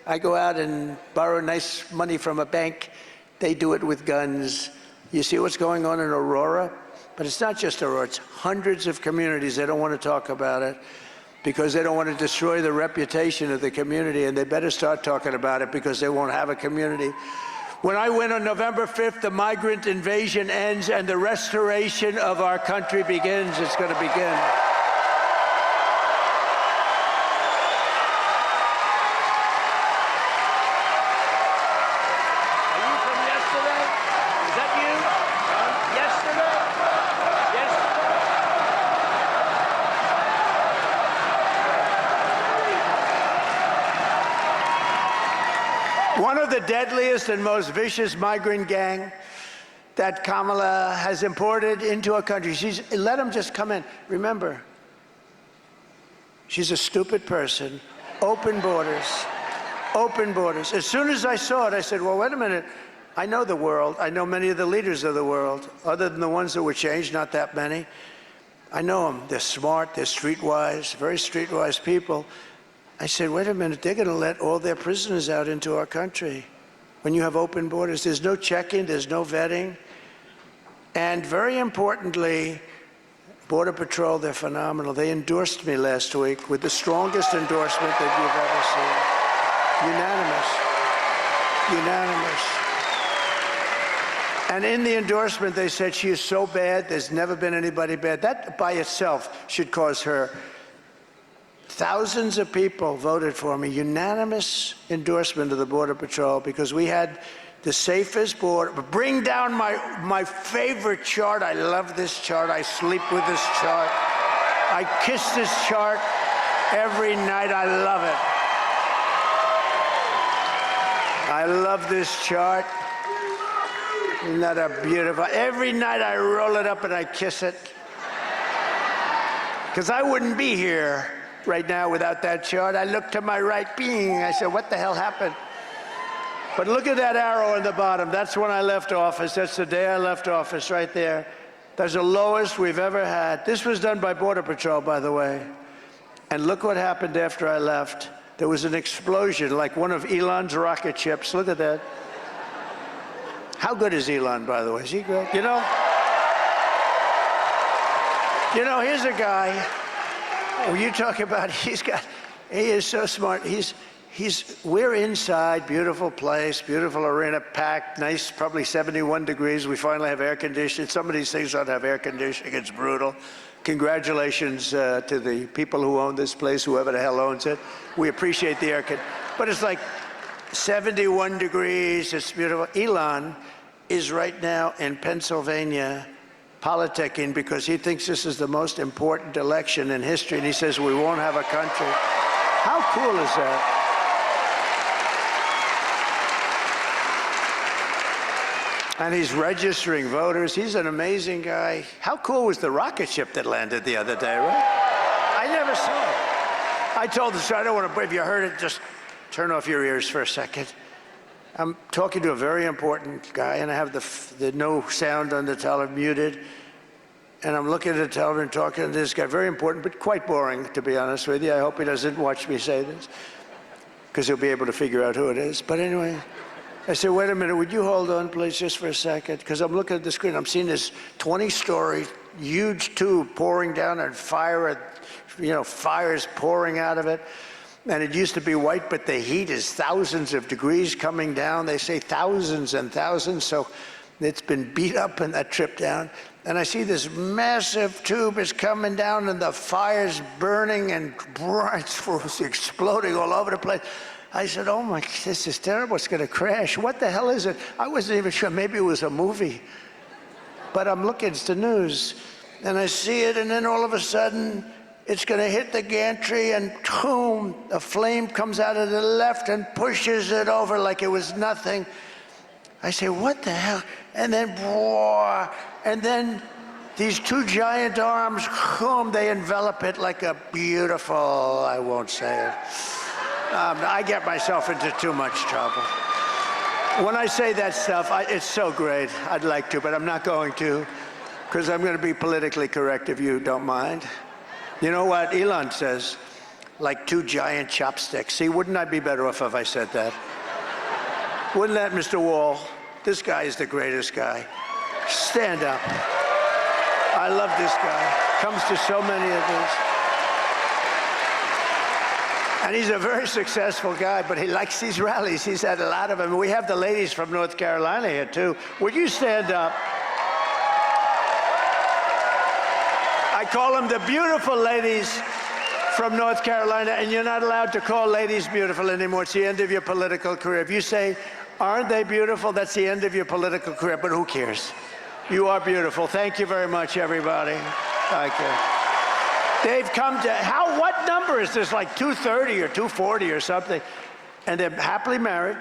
I go out and borrow nice money from a bank. They do it with guns. You see what's going on in Aurora? But it's not just Aurora, it's hundreds of communities. They don't want to talk about it because they don't want to destroy the reputation of the community, and they better start talking about it because they won't have a community. When I win on November 5th, the migrant invasion ends and the restoration of our country begins. It's going to begin. One of the deadliest and most vicious migrant gang that Kamala has imported into our country. Let them just come in. Remember, she's a stupid person. Open borders. Open borders. As soon as I saw it, I said, well, wait a minute. I know the world. I know many of the leaders of the world, other than the ones that were changed, not that many. I know them. They're smart. They're streetwise, very streetwise people. I said, wait a minute, they're going to let all their prisoners out into our country. When you have open borders, there's no checking, there's no vetting. And very importantly, Border Patrol, they're phenomenal. They endorsed me last week with the strongest endorsement that you've ever seen. Unanimous. Unanimous. And in the endorsement, they said she is so bad, there's never been anybody bad. That by itself should cause her. Thousands of people voted for me, unanimous endorsement of the Border Patrol, because we had the safest border. Bring down my favorite chart. I love this chart. I sleep with this chart. I kiss this chart every night. I love it. I love this chart. Isn't that a beautiful? Every night I roll it up and I kiss it. Because I wouldn't be here right now without that chart. I look to my right, bing. I said, what the hell happened? But look at that arrow in the bottom. That's when I left office. That's the day I left office right there. That's the lowest we've ever had. This was done by Border Patrol, by the way. And look what happened after I left. There was an explosion, like one of Elon's rocket ships. Look at that. How good is Elon, by the way? Is he great? You know, here's a guy. When you talk about, he is so smart. We're inside, beautiful place, beautiful arena, packed, nice, probably 71 degrees. We finally have air conditioning. Some of these things don't have air conditioning. It's brutal. Congratulations to the people who own this place, whoever the hell owns it. We appreciate the air conditioning. But it's like 71 degrees. It's beautiful. Elon is right now in Pennsylvania politicking because he thinks this is the most important election in history, and he says we won't have a country. How cool is that? And he's registering voters. He's an amazing guy. How cool was the rocket ship that landed the other day, right? I never saw it. I told the story, I don't want to, if you heard it, just turn off your ears for a second. I'm talking to a very important guy, and I have the no sound on the television muted. And I'm looking at the television, talking to this guy, very important, but quite boring, to be honest with you. I hope he doesn't watch me say this, because he'll be able to figure out who it is. But anyway, I said, wait a minute, would you hold on, please, just for a second? Because I'm looking at the screen. I'm seeing this 20-story, huge tube pouring down and fire's pouring out of it. And it used to be white, but the heat is thousands of degrees coming down. They say thousands and thousands, so it's been beat up in that trip down. And I see this massive tube is coming down, and the fire's burning, and it's exploding all over the place. I said, oh my, this is terrible. It's going to crash. What the hell is it? I wasn't even sure. Maybe it was a movie. But I'm looking, it's the news. And I see it, and then all of a sudden, It's going to hit the gantry, and boom, a flame comes out of the left and pushes it over like it was nothing. I say, what the hell? And then, these two giant arms, boom, they envelop it like a beautiful, I won't say it. I get myself into too much trouble. When I say that stuff, it's so great. I'd like to, but I'm not going to, because I'm going to be politically correct if you don't mind. You know what Elon says? Like two giant chopsticks. See, wouldn't I be better off if I said that? Wouldn't that, Mr. Wall? This guy is the greatest guy. Stand up. I love this guy. Comes to so many of these. And he's a very successful guy, but he likes these rallies. He's had a lot of them. We have the ladies from North Carolina here, too. Would you stand up? I call them the beautiful ladies from North Carolina, and you're not allowed to call ladies beautiful anymore. It's the end of your political career. If you say, aren't they beautiful, that's the end of your political career, but who cares? You are beautiful. Thank you very much, everybody. Thank you. They've come to, what number is this, like 230 or 240 or something? And they're happily married,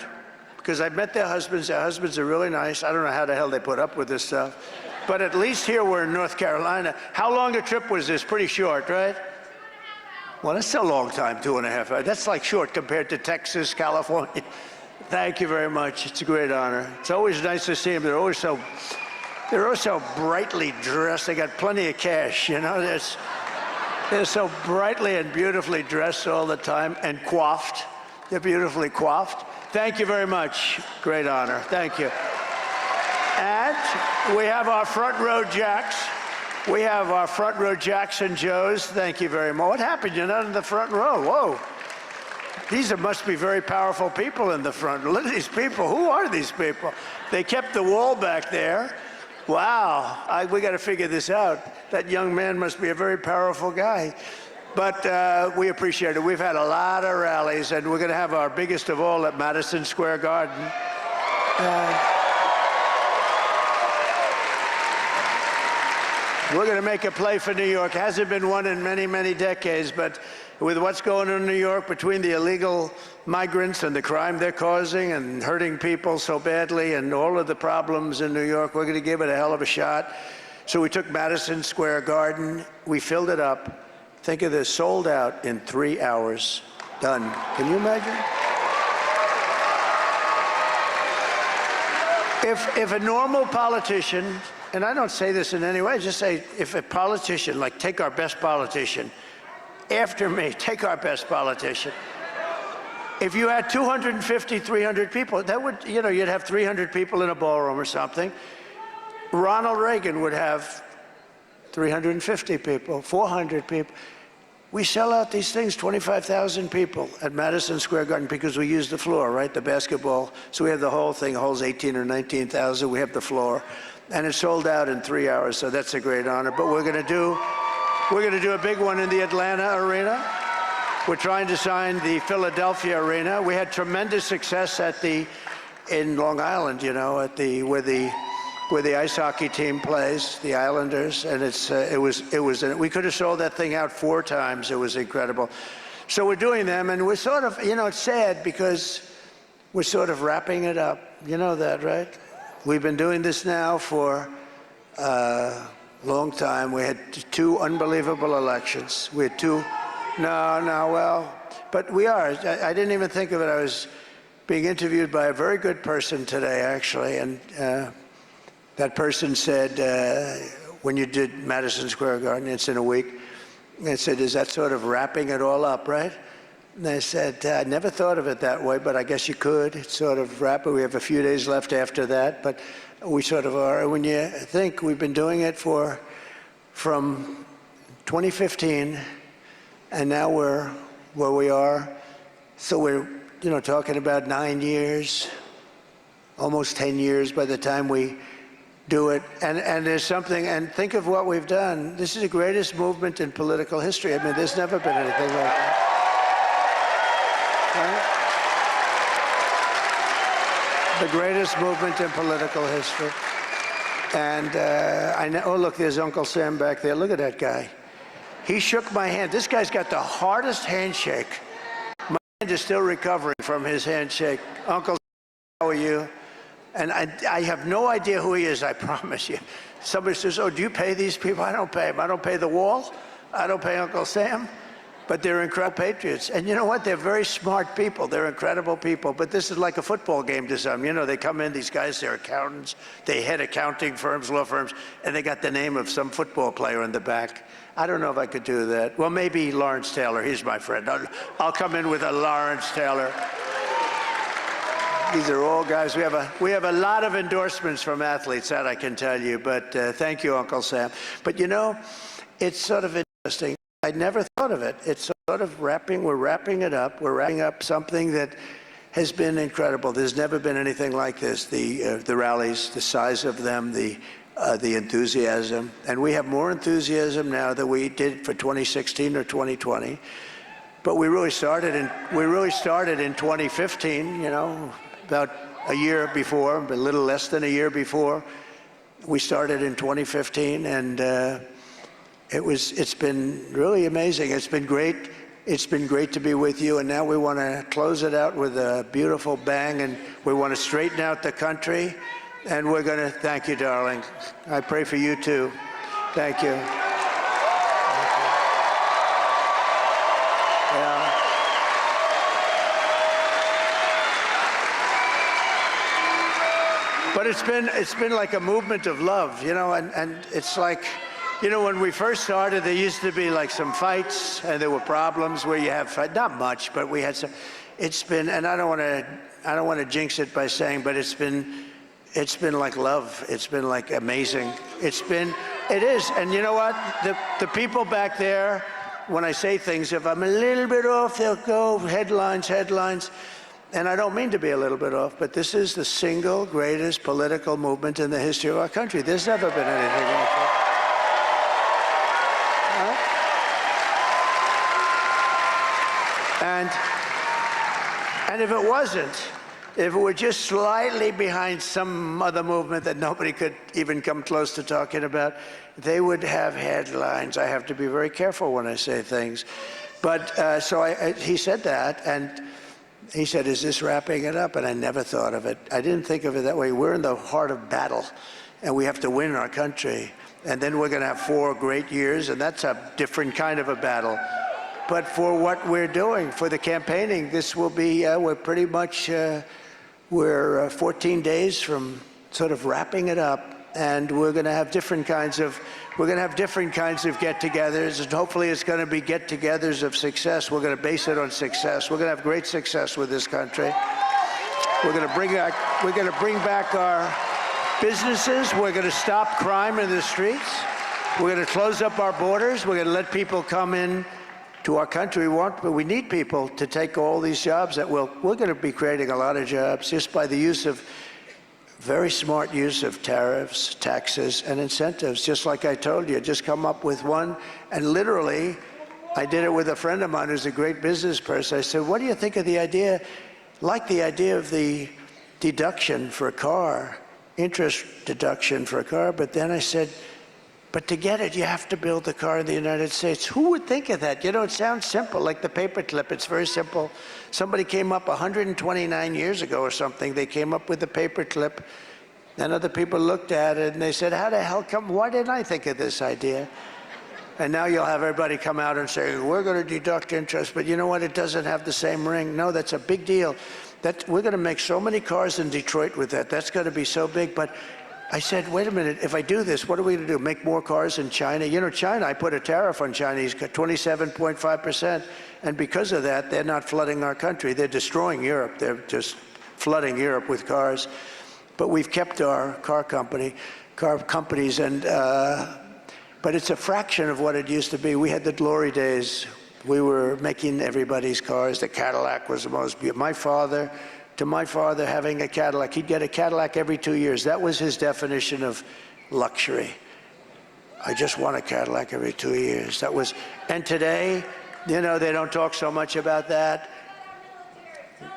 because I've met their husbands. Their husbands are really nice. I don't know how the hell they put up with this stuff. But at least here we're in North Carolina. How long a trip was this? Pretty short, right? Well, that's a long time, 2.5 hours. That's like short compared to Texas, California. Thank you very much. It's a great honor. It's always nice to see them. They're always so brightly dressed. They got plenty of cash, you know. They're so brightly and beautifully dressed all the time and coiffed. They're beautifully coiffed. Thank you very much. Great honor. Thank you. And we have our front row jacks. We have our front row Jacks and Joes. Thank you very much. What happened? You're not in the front row. Whoa. These must be very powerful people in the front. Look at these people. Who are these people? They kept the wall back there. Wow. We got to figure this out. That young man must be a very powerful guy. But we appreciate it. We've had a lot of rallies, and we're going to have our biggest of all at Madison Square Garden. We're going to make a play for New York. Hasn't been one in many, many decades, but with what's going on in New York between the illegal migrants and the crime they're causing and hurting people so badly and all of the problems in New York, we're going to give it a hell of a shot. So we took Madison Square Garden. We filled it up. Think of this, sold out in 3 hours. Done. Can you imagine? If a normal politician, and I don't say this in any way, just say if a politician, like take our best politician, after me, take our best politician. If you had 250, 300 people, that would, you'd have 300 people in a ballroom or something. Ronald Reagan would have 350 people, 400 people. We sell out these things, 25,000 people at Madison Square Garden because we use the floor, right? The basketball. So we have the whole thing, holds 18 or 19,000. We have the floor. And it's sold out in 3 hours, so that's a great honor. But we're going to do a big one in the Atlanta arena. We're trying to sign the Philadelphia arena. We had tremendous success in Long Island, where the ice hockey team plays, the Islanders, and we could have sold that thing out 4 times. It was incredible. So we're doing them, and we're sort of, it's sad because we're sort of wrapping it up. You know that, right? We've been doing this now for a long time. We had 2 unbelievable elections. We had 2, but we are. I didn't even think of it. I was being interviewed by a very good person today, actually, and that person said, when you did Madison Square Garden, it's in a week, they said, is that sort of wrapping it all up, right? And I said, I never thought of it that way, but I guess you could. It's sort of wrap it. We have a few days left after that, but we sort of are. When you think we've been doing it from 2015, and now we're where we are. So we're, talking about 9 years, almost 10 years by the time we do it. And there's something, and think of what we've done. This is the greatest movement in political history. I mean, there's never been anything like that. Right? The greatest movement in political history. And I know, oh, look, there's Uncle Sam back there. Look at that guy. He shook my hand. This guy's got the hardest handshake. My hand is still recovering from his handshake. Uncle, how are you? And I have no idea who he is, I promise you. Somebody says, oh, do you pay these people? I don't pay them. I don't pay the wall. I don't pay Uncle Sam. But they're incredible patriots. And you know what? They're very smart people. They're incredible people. But this is like a football game to some. You know, they come in, these guys, they're accountants. They head accounting firms, law firms, and they got the name of some football player in the back. I don't know if I could do that. Well, maybe Lawrence Taylor. He's my friend. I'll come in with a Lawrence Taylor. These are all guys. We have a lot of endorsements from athletes, that I can tell you. But thank you, Uncle Sam. But you know, it's sort of interesting. I never thought of it. It's sort of we're wrapping it up. We're wrapping up something that has been incredible. There's never been anything like this. The rallies, the size of them, the enthusiasm. And we have more enthusiasm now than we did for 2016 or 2020. But we really started in 2015, you know, about a year before, a little less than a year before. We started in 2015, and it's been really amazing. It's been great. It's been great to be with you, and now we want to close it out with a beautiful bang, and we want to straighten out the country, and we're going to thank you, darling. I pray for you too. Thank you. Yeah. But it's been like a movement of love, you know, and it's like, you know, when we first started, there used to be like some fights, and there were problems where you have fight, not much, but we had some. It's been, and I don't want to jinx it by saying, but it's been like love. It's been like amazing. It is, and you know what? The people back there, when I say things, if I'm a little bit off, they'll go headlines. And I don't mean to be a little bit off, but this is the single greatest political movement in the history of our country. There's never been anything like that. And if it wasn't, if it were just slightly behind some other movement that nobody could even come close to talking about, they would have headlines. I have to be very careful when I say things. But he said that, and he said, is this wrapping it up? And I never thought of it. I didn't think of it that way. We're in the heart of battle, and we have to win our country. And then we're going to have 4 great years, and that's a different kind of a battle. But for what we're doing, for the campaigning, this will be, we're pretty much, we're 14 days from sort of wrapping it up. And we're going to have different kinds of get-togethers, and hopefully it's going to be get-togethers of success. We're going to base it on success. We're going to have great success with this country. We're going to bring back our businesses. We're going to stop crime in the streets. We're going to close up our borders. We're going to let people come in to our country. But we need people to take all these jobs that we're going to be creating a lot of jobs just by the use of very smart use of tariffs, taxes, and incentives. Just like I told you, just come up with one. And literally, I did it with a friend of mine who's a great business person. I said, what do you think of the idea, like the idea of the deduction for a car, interest deduction for a car? But then I said, but to get it, you have to build the car in the United States. Who would think of that? You know, it sounds simple, like the paperclip. It's very simple. Somebody came up 129 years ago or something. They came up with the paperclip, and other people looked at it, and they said, how the hell why didn't I think of this idea? And now you'll have everybody come out and say, we're going to deduct interest, but you know what? It doesn't have the same ring. No, that's a big deal. We're going to make so many cars in Detroit with that. That's going to be so big. But I said, wait a minute, if I do this, what are we going to do? Make more cars in China? You know, China, I put a tariff on Chinese, 27.5%. And because of that, they're not flooding our country. They're destroying Europe. They're just flooding Europe with cars. But we've kept our car companies, but it's a fraction of what it used to be. We had the glory days. We were making everybody's cars. The Cadillac was the most beautiful. To my father, having a Cadillac, he'd get a Cadillac every 2 years. That was his definition of luxury. I just want a Cadillac every 2 years. That was, and today, you know, they don't talk so much about that.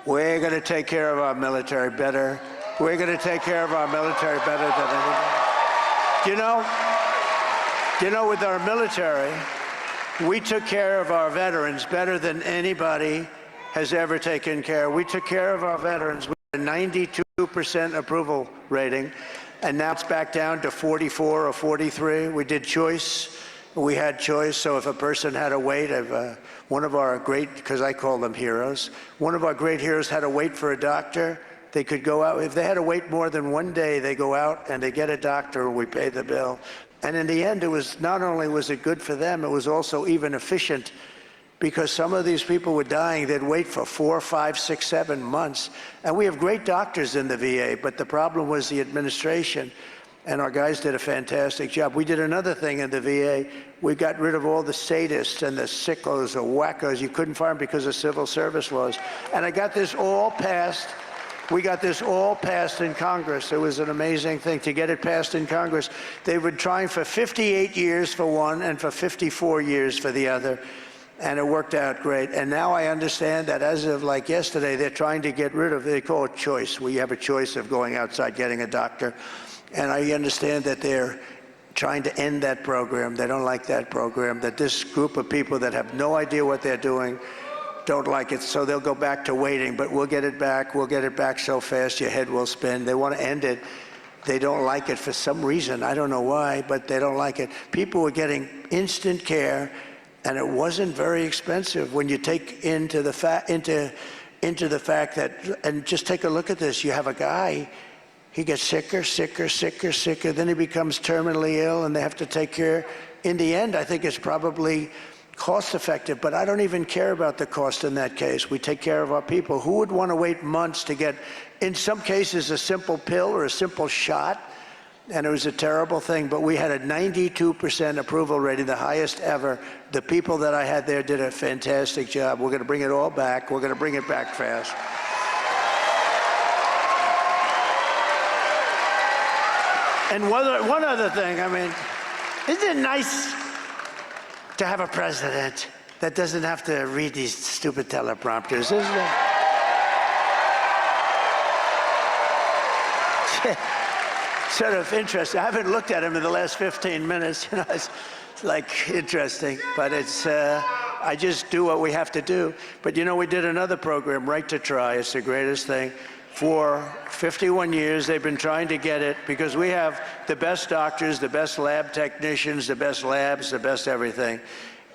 We're going to take care of our military better. We're going to take care of our military better than anybody. You know, with our military, We took care of our veterans better than anybody has ever taken care. We took care of our veterans. We had a 92% approval rating, and now it's back down to 44 or 43. We did choice. We had choice, so if a person had to wait, one of our great, because I call them heroes, one of our great heroes had to wait for a doctor, they could go out. If they had to wait more than one day, they go out and they get a doctor, and we pay the bill. And in the end, it was not only was it good for them, it was also even efficient, because some of these people were dying. They'd wait for 4, 5, 6, 7 months. And we have great doctors in the VA, but the problem was the administration. And our guys did a fantastic job. We did another thing in the VA. We got rid of all the sadists and the sickos or wackos. You couldn't fire them because of civil service laws. And I got this all passed. We got this all passed in Congress. It was an amazing thing to get it passed in Congress. They were trying for 58 years for one and for 54 years for the other. And it worked out great. And now I understand that as of like yesterday, they're trying to get rid of, they call it choice. We have a choice of going outside, getting a doctor. And I understand that they're trying to end that program. They don't like that program, that this group of people that have no idea what they're doing don't like it, so they'll go back to waiting. But we'll get it back. We'll get it back so fast your head will spin. They want to end it. They don't like it for some reason. I don't know why, but they don't like it. People were getting instant care, and it wasn't very expensive when you take into the fact that, and just take a look at this. You have a guy, he gets sicker, sicker, sicker, sicker, then he becomes terminally ill, and they have to take care. In the end, I think it's probably cost effective, but I don't even care about the cost in that case. We take care of our people. Who would want to wait months to get, in some cases, a simple pill or a simple shot? And it was a terrible thing, but we had a 92% approval rating, the highest ever. The people that I had there did a fantastic job. We're going to bring it all back. We're going to bring it back fast. And one other thing, I mean, isn't it nice to have a president that doesn't have to read these stupid teleprompters, isn't it? Sort of interesting. I haven't looked at him in the last 15 minutes. You know, it's like interesting, but it's, I just do what we have to do. But you know, we did another program, Right to Try. It's the greatest thing. For 51 years, they've been trying to get it because we have the best doctors, the best lab technicians, the best labs, the best everything.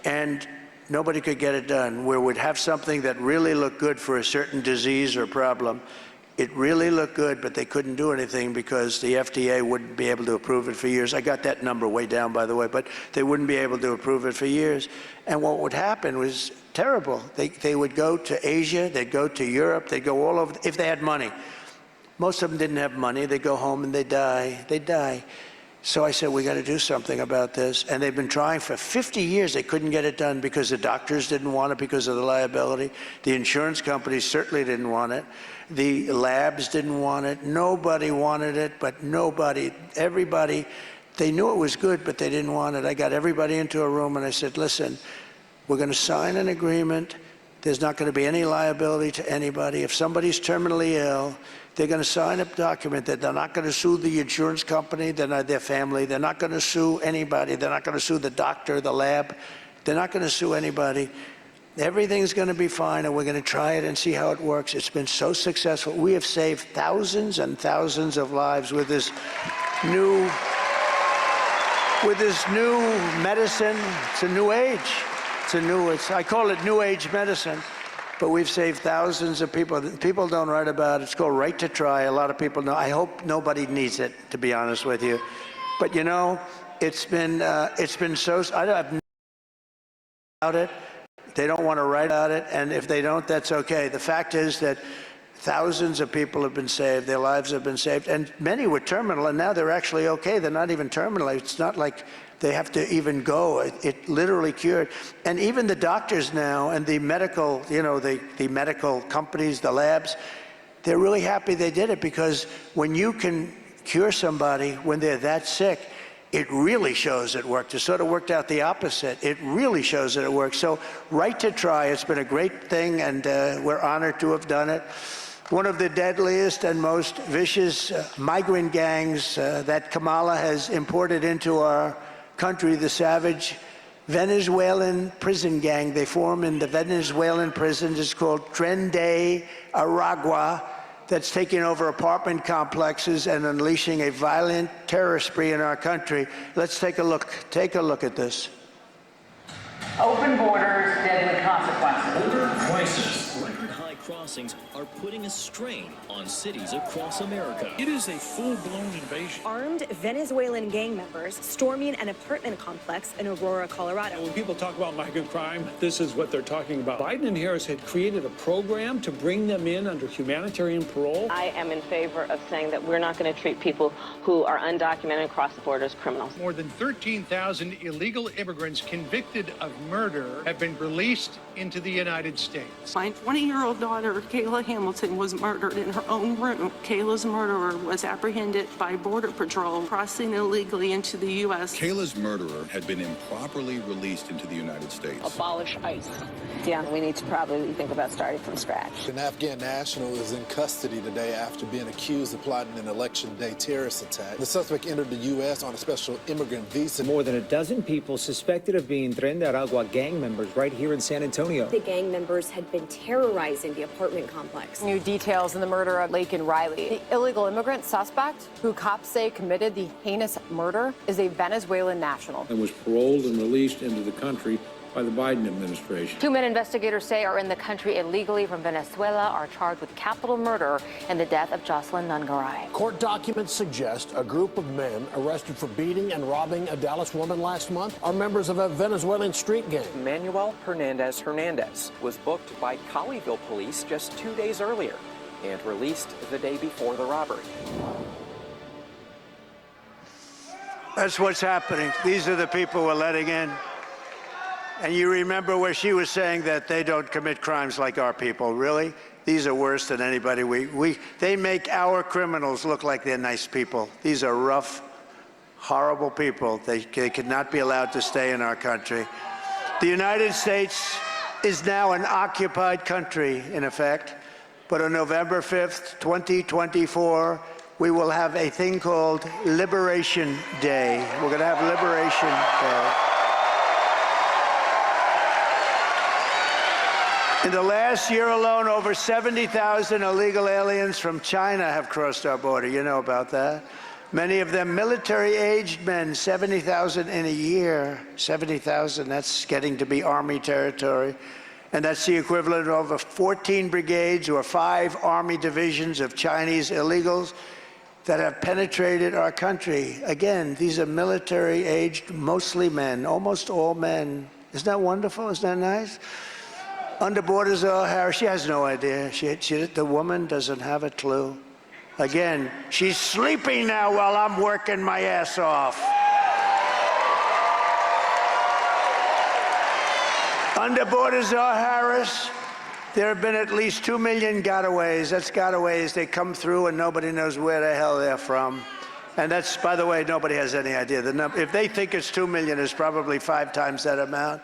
And nobody could get it done. We would have something that really looked good for a certain disease or problem. It really looked good, but they couldn't do anything because the FDA wouldn't be able to approve it for years. I got that number way down, by the way, but they wouldn't be able to approve it for years. And what would happen was terrible. They would go to Asia, they'd go to Europe, they'd go all over, if they had money. Most of them didn't have money. They'd go home and they'd die. They'd die. So I said, we got to do something about this. And they've been trying for 50 years. They couldn't get it done because the doctors didn't want it because of the liability. The insurance companies certainly didn't want it. The labs didn't want it. Nobody wanted it, but nobody, everybody, they knew it was good, but they didn't want it. I got everybody into a room and I said, listen, we're going to sign an agreement. There's not going to be any liability to anybody. If somebody's terminally ill, they're going to sign a document that they're not going to sue the insurance company, they're not their family, they're not going to sue anybody, they're not going to sue the doctor, the lab, they're not going to sue anybody. Everything's going to be fine, and we're going to try it and see how it works. It's been so successful. We have saved thousands and thousands of lives with this new medicine. It's a new age. I call it new age medicine. But we've saved thousands of people. People don't write about it. It's called Right to Try. A lot of people know. I hope nobody needs it, to be honest with you. But you know, it's been so. I don't have about it. They don't want to write about it, and if they don't, that's okay. The fact is that thousands of people have been saved. Their lives have been saved, and many were terminal, and now they're actually okay. They're not even terminal. It's not like they have to even go. It literally cured. And even the doctors now and the medical, you know, the medical companies, the labs, they're really happy they did it, because when you can cure somebody when they're that sick, it really shows it worked. It sort of worked out the opposite. It really shows that it works. So Right to Try, it's been a great thing, and we're honored to have done it. One of the deadliest and most vicious migrant gangs that Kamala has imported into our country, the savage, Venezuelan prison gang. They form in the Venezuelan prisons. It's called Tren de Aragua. That's taking over apartment complexes and unleashing a violent terror spree in our country. Let's take a look. Take a look at this. Open borders, deadly consequences. Border crisis. Record-high crossings are putting a strain on cities across America. It is a full-blown invasion. Armed Venezuelan gang members storming an apartment complex in Aurora, Colorado. When people talk about migrant crime, this is what they're talking about. Biden and Harris had created a program to bring them in under humanitarian parole. I am in favor of saying that we're not going to treat people who are undocumented across the border as criminals. More than 13,000 illegal immigrants convicted of murder have been released into the United States. My 20-year-old daughter, Kayla Hamilton, was murdered in her own room. Kayla's murderer was apprehended by Border Patrol crossing illegally into the U.S. Kayla's murderer had been improperly released into the United States. Abolish ICE. Yeah, we need to probably think about starting from scratch. An Afghan national is in custody today after being accused of plotting an election day terrorist attack. The suspect entered the U.S. on a special immigrant visa. More than a dozen people suspected of being Tren de Aragua gang members right here in San Antonio. The gang members had been terrorizing the apartment complex. New details in the murder of Laken Riley. The illegal immigrant suspect, who cops say committed the heinous murder, is a Venezuelan national. And was paroled and released into the country by the Biden administration. Two men investigators say are in the country illegally from Venezuela are charged with capital murder in the death of Jocelyn Nungaray. Court documents suggest a group of men arrested for beating and robbing a Dallas woman last month are members of a Venezuelan street gang. Manuel Hernandez was booked by Colleyville police just 2 days earlier and released the day before the robbery. That's what's happening. These are the people we're letting in. And you remember where she was saying that they don't commit crimes like our people. Really? These are worse than anybody. They make our criminals look like they're nice people. These are rough, horrible people. They could not be allowed to stay in our country. The United States is now an occupied country, in effect. But on November 5th, 2024, we will have a thing called Liberation Day. We're going to have Liberation Day. In the last year alone, over 70,000 illegal aliens from China have crossed our border. You know about that. Many of them military-aged men, 70,000 in a year. 70,000, that's getting to be Army territory. And that's the equivalent of over 14 brigades or 5 Army divisions of Chinese illegals that have penetrated our country. Again, these are military-aged, mostly men, almost all men. Isn't that wonderful? Isn't that nice? Under borders, Harris, she has no idea. The woman doesn't have a clue. Again, she's sleeping now while I'm working my ass off. Under borders, Harris, there have been at least 2 million gotaways. That's gotaways. They come through and nobody knows where the hell they're from. And that's, by the way, nobody has any idea. The number, if they think it's 2 million, it's probably 5 times that amount.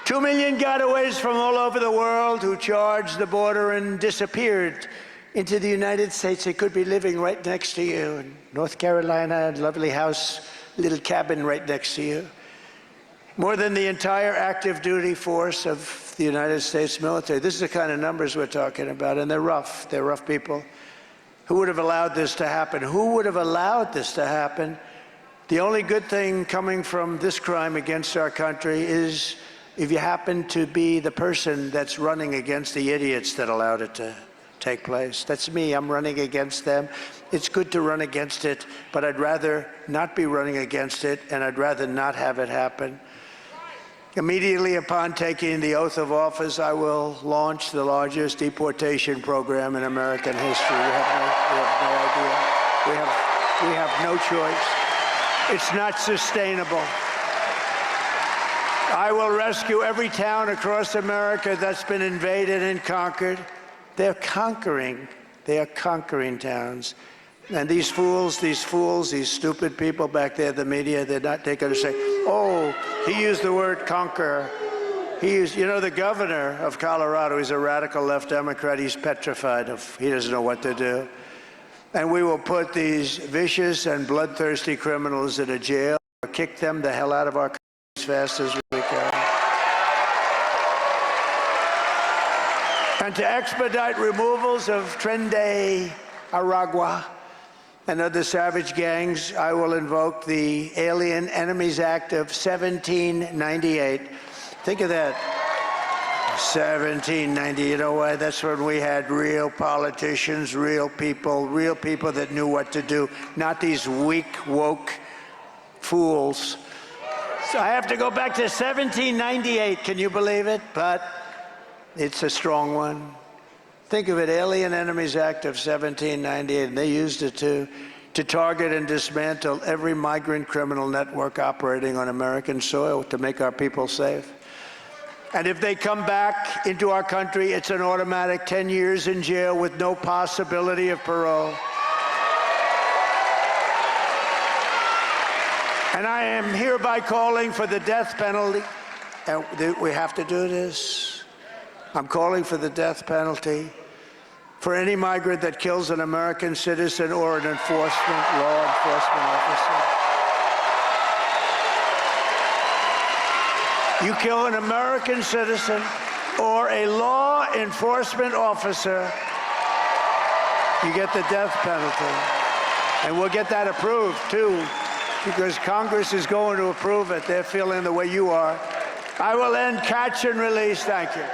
2 million gotaways from all over the world who charged the border and disappeared into the United States. They could be living right next to you in North Carolina, lovely house, little cabin right next to you. More than the entire active duty force of the United States military. This is the kind of numbers we're talking about, and they're rough. They're rough people. Who would have allowed this to happen? Who would have allowed this to happen? The only good thing coming from this crime against our country is if you happen to be the person that's running against the idiots that allowed it to take place. That's me. I'm running against them. It's good to run against it, but I'd rather not be running against it, and I'd rather not have it happen. Immediately upon taking the oath of office, I will launch the largest deportation program in American history. We have no idea. We have no choice. It's not sustainable. I will rescue every town across America that's been invaded and conquered. They're conquering. They are conquering towns. And these fools, these stupid people back there, the media, they're going to say, oh, he used the word conquer. You know, the governor of Colorado, he's a radical left Democrat. He's petrified he doesn't know what to do. And we will put these vicious and bloodthirsty criminals in a jail, or kick them the hell out of our country as fast as we can. And to expedite removals of Tren de Aragua and other savage gangs, I will invoke the Alien Enemies Act of 1798. Think of that. 1790, you know why? That's when we had real politicians, real people that knew what to do, not these weak, woke fools. So I have to go back to 1798, can you believe it? But it's a strong one. Think of it, Alien Enemies Act of 1798, and they used it to target and dismantle every migrant criminal network operating on American soil to make our people safe. And if they come back into our country, it's an automatic 10 years in jail with no possibility of parole. And I am hereby calling for the death penalty. And we have to do this. I'm calling for the death penalty for any migrant that kills an American citizen or an law enforcement officer. You kill an American citizen or a law enforcement officer, you get the death penalty. And we'll get that approved, too, because Congress is going to approve it. They're feeling the way you are. I will end catch and release. Thank you.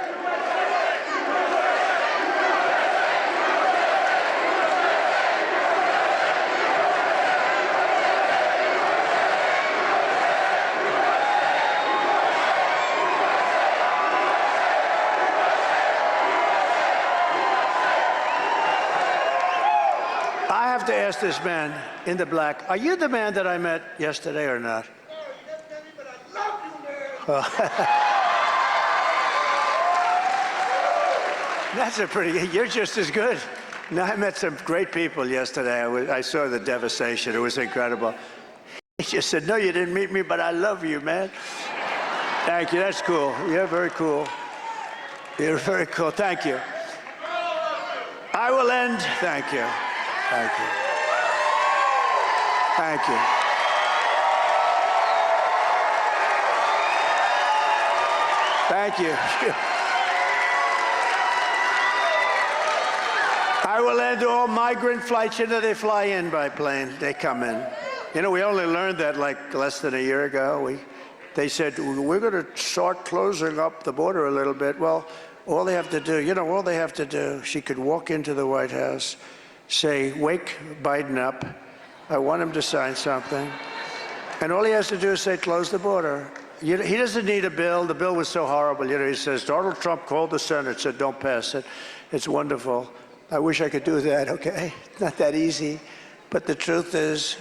To ask this man in the black, are you the man that I met yesterday or not? That's a pretty, you're just as good. No, I met some great people yesterday. I saw the devastation. It was incredible. He just said, no, you didn't meet me, but I love you, man. Thank you. That's cool. You're very cool. You're very cool. Thank you. I will end. Thank you. Thank you. Thank you. Thank you. I will end all migrant flights. You know, they fly in by plane. They come in. You know, we only learned that like less than a year ago. They said, we're going to start closing up the border a little bit. Well, all they have to do, she could walk into the White House, say, wake Biden up. I want him to sign something. And all he has to do is say, close the border. He doesn't need a bill. The bill was so horrible. You know, he says, Donald Trump called the Senate, said, don't pass it. It's wonderful. I wish I could do that, okay? Not that easy. But the truth is,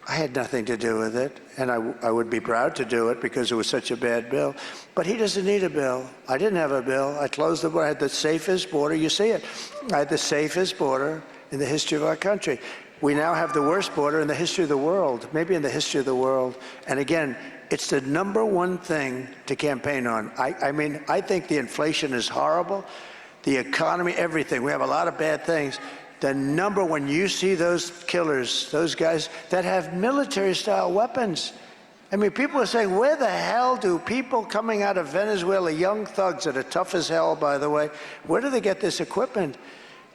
I had nothing to do with it. And I would be proud to do it because it was such a bad bill. But he doesn't need a bill. I didn't have a bill. I closed the border. I had the safest border. You see it. I had the safest border in the history of our country. We now have the worst border in the history of the world, maybe in the history of the world. And again, it's the number one thing to campaign on. I mean, I think the inflation is horrible, the economy, everything. We have a lot of bad things. The number, when you see those killers, those guys that have military-style weapons, I mean, people are saying, where the hell do people coming out of Venezuela, young thugs that are tough as hell, by the way, where do they get this equipment?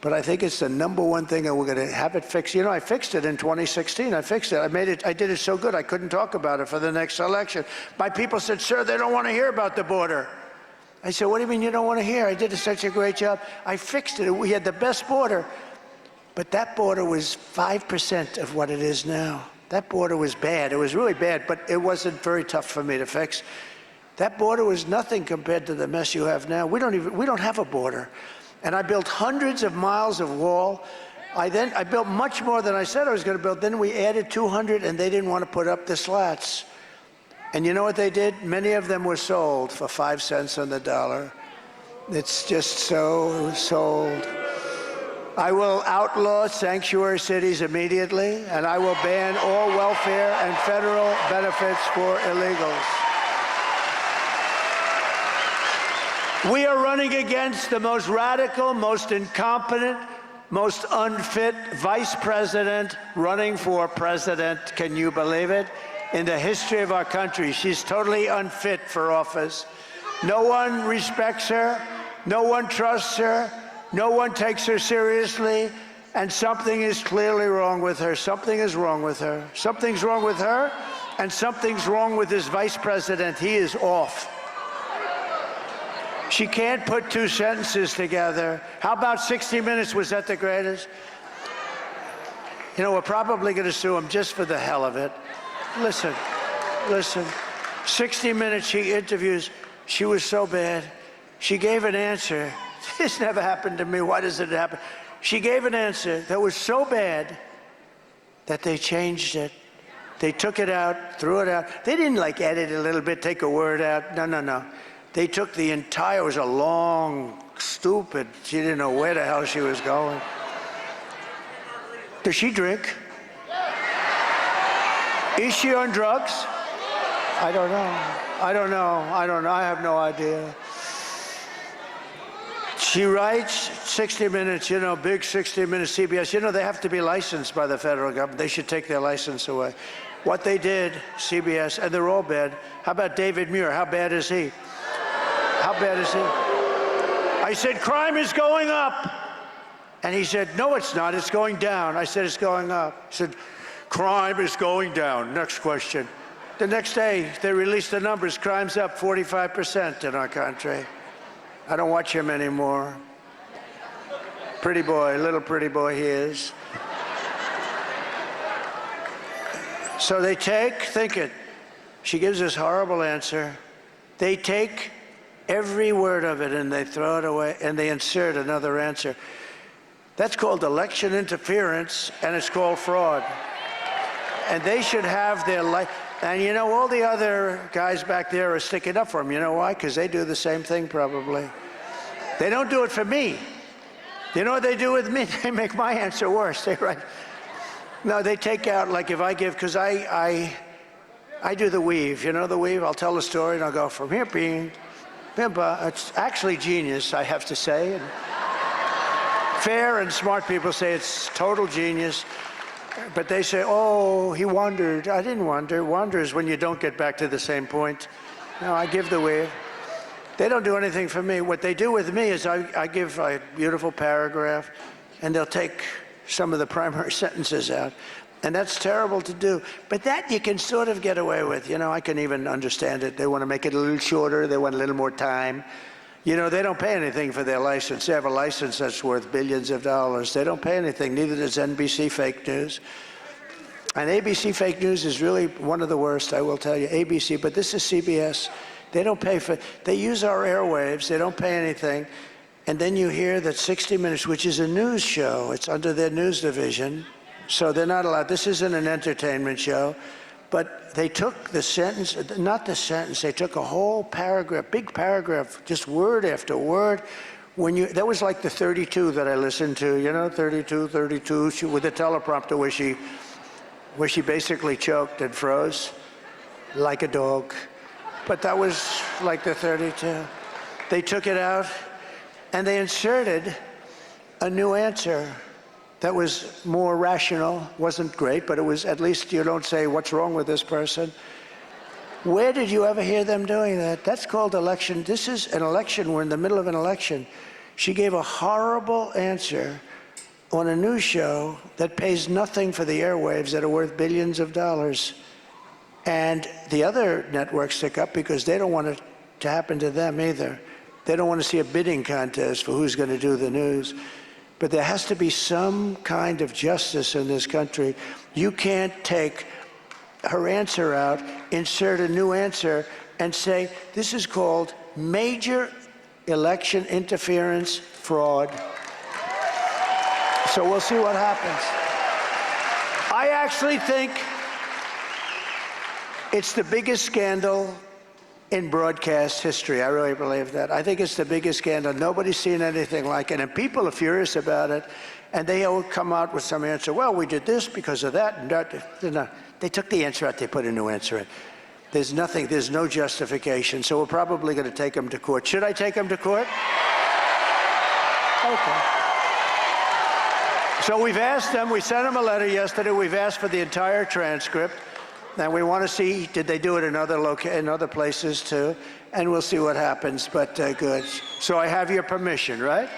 But I think it's the number one thing, and we're going to have it fixed. You know, I fixed it in 2016. I fixed it. I did it so good I couldn't talk about it for the next election. My people said, sir, they don't want to hear about the border. I said, what do you mean you don't want to hear? I did such a great job. I fixed it. We had the best border. But that border was 5% of what it is now. That border was bad. It was really bad, but it wasn't very tough for me to fix. That border was nothing compared to the mess you have now. We don't have a border. And I built hundreds of miles of wall. I built much more than I said I was going to build. Then we added 200, and they didn't want to put up the slats. And you know what they did? Many of them were sold for 5 cents on the dollar. It's just so sold. I will outlaw sanctuary cities immediately, and I will ban all welfare and federal benefits for illegals. We are running against the most radical, most incompetent, most unfit vice president running for president. Can you believe it? in the history of our country. She's totally unfit for office. No one respects her. No one trusts her. No one takes her seriously. And something is clearly wrong with her. Something is wrong with her. Something's wrong with her, and something's wrong with this vice president. He is off. She can't put two sentences together. How about 60 Minutes? Was that the greatest? You know, we're probably going to sue him just for the hell of it. Listen. 60 Minutes, she interviews. She was so bad. She gave an answer. This never happened to me. Why does it happen? She gave an answer that was so bad that they changed it. They took it out, threw it out. They didn't like edit a little bit, take a word out. No. They took the entire, it was a long, stupid, she didn't know where the hell she was going. Does she drink? Is she on drugs? I don't know. I have no idea. She writes 60 Minutes, you know, big 60 Minutes CBS. You know, they have to be licensed by the federal government. They should take their license away. What they did, CBS, and they're all bad. How about David Muir? How bad is he? I said, crime is going up. And he said, no, it's not. It's going down. I said, it's going up. He said, crime is going down. Next question. The next day, they released the numbers. Crime's up 45% in our country. I don't watch him anymore. Pretty boy, little pretty boy he is. So they think it. She gives this horrible answer. They take every word of it and they throw it away and they insert another answer. That's called election interference and it's called fraud. And they should have their life. And you know, all the other guys back there are sticking up for them. You know why? Because they do the same thing probably. They don't do it for me. You know what they do with me? They make my answer worse. They write. No, they take out, like if I give, because I do the weave. You know the weave? I'll tell a story and I'll go from here being, it's actually genius, I have to say. And fair and smart people say it's total genius. But they say, oh, he wandered. I didn't wander. Wander is when you don't get back to the same point. No, I give the wave. They don't do anything for me. What they do with me is I give a beautiful paragraph, and they'll take some of the primary sentences out. And that's terrible to do. But that you can sort of get away with. You know, I can even understand it. They want to make it a little shorter. They want a little more time. You know, they don't pay anything for their license. They have a license that's worth billions of dollars. They don't pay anything. Neither does NBC Fake News. And ABC Fake News is really one of the worst, I will tell you. ABC, but this is CBS. They don't pay for, they use our airwaves. They don't pay anything. And then you hear that 60 Minutes, which is a news show, it's under their news division. So they're not allowed. This isn't an entertainment show. But they took the sentence, not the sentence, they took a whole paragraph, big paragraph, just word after word. That was like the 32 that I listened to, you know, 32, with the teleprompter where she basically choked and froze like a dog. But that was like the 32. They took it out and they inserted a new answer that was more rational, wasn't great, but it was, at least you don't say, what's wrong with this person? Where did you ever hear them doing that? That's called election. This is an election. We're in the middle of an election. She gave a horrible answer on a news show that pays nothing for the airwaves that are worth billions of dollars. And the other networks stick up because they don't want it to happen to them either. They don't want to see a bidding contest for who's going to do the news. But there has to be some kind of justice in this country. You can't take her answer out, insert a new answer, and say, this is called major election interference fraud. So we'll see what happens. I actually think it's the biggest scandal in broadcast history. I really believe that. I think it's the biggest scandal. Nobody's seen anything like it, and people are furious about it, and they all come out with some answer. Well, we did this because of that, and that. They took the answer out, they put a new answer in. There's nothing, there's no justification, so we're probably going to take them to court. Should I take them to court? Okay. So we've asked them, we sent them a letter yesterday, we've asked for the entire transcript. And we want to see, did they do it in other places too? And we'll see what happens, but good. So I have your permission, right?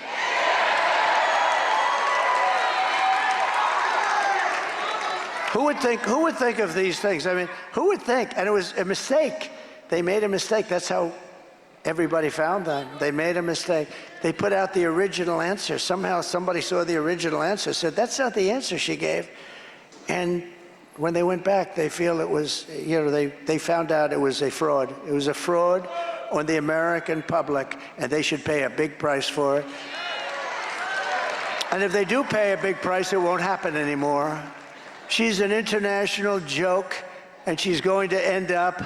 Who would think of these things? I mean, who would think? And it was a mistake. They made a mistake. That's how everybody found them. They made a mistake. They put out the original answer. Somehow somebody saw the original answer, said, that's not the answer she gave. And when they went back, they feel it was, they found out it was a fraud. It was a fraud on the American public, and they should pay a big price for it. And if they do pay a big price, it won't happen anymore. She's an international joke, and she's going to end up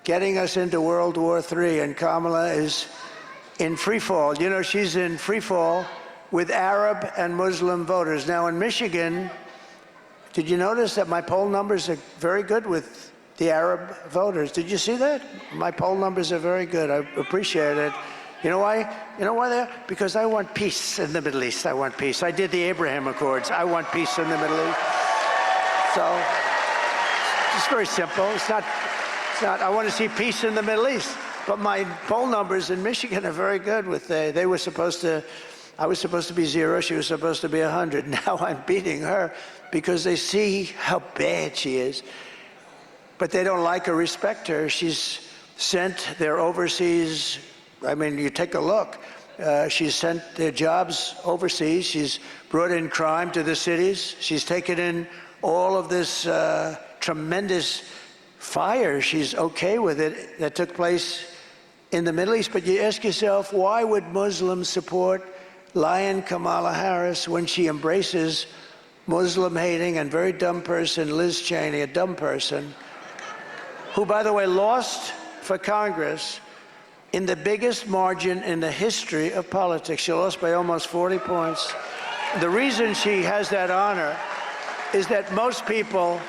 getting us into World War III, and Kamala is in free fall. You know, she's in free fall with Arab and Muslim voters. Now, in Michigan, did you notice that my poll numbers are very good with the Arab voters? Did you see that? My poll numbers are very good. I appreciate it. You know why? You know why they're? Because I want peace in the Middle East. I want peace. I did the Abraham Accords. I want peace in the Middle East. So it's very simple. It's not, I want to see peace in the Middle East. But my poll numbers in Michigan are very good with they were supposed to, I was supposed to be 0, she was supposed to be 100. Now I'm beating her because they see how bad she is. But they don't like or respect her. She's sent their overseas, I mean, you take a look. She's sent their jobs overseas. She's brought in crime to the cities. She's taken in all of this tremendous fire. She's okay with it that took place in the Middle East. But you ask yourself, why would Muslims support Lion Kamala Harris when she embraces Muslim-hating and very dumb person Liz Cheney, a dumb person, who, by the way, lost for Congress in the biggest margin in the history of politics. She lost by almost 40 points. The reason she has that honor is that most people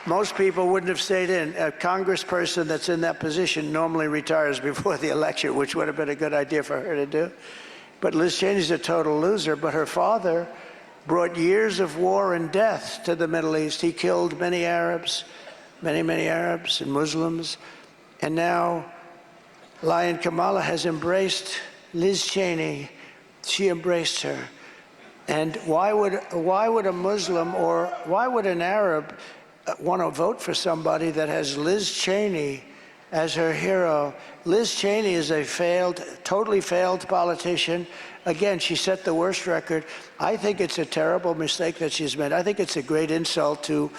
wouldn't have stayed in. A congressperson that's in that position normally retires before the election, which would have been a good idea for her to do. But Liz Cheney's a total loser, but her father brought years of war and death to the Middle East. He killed many Arabs, many Arabs and Muslims. And now Lion Kamala has embraced Liz Cheney. She embraced her. And why would a Muslim or why would an Arab want to vote for somebody that has Liz Cheney as her hero? Liz Cheney is a totally failed politician. Again, she set the worst record. I think it's a terrible mistake that she's made. I think it's a great insult to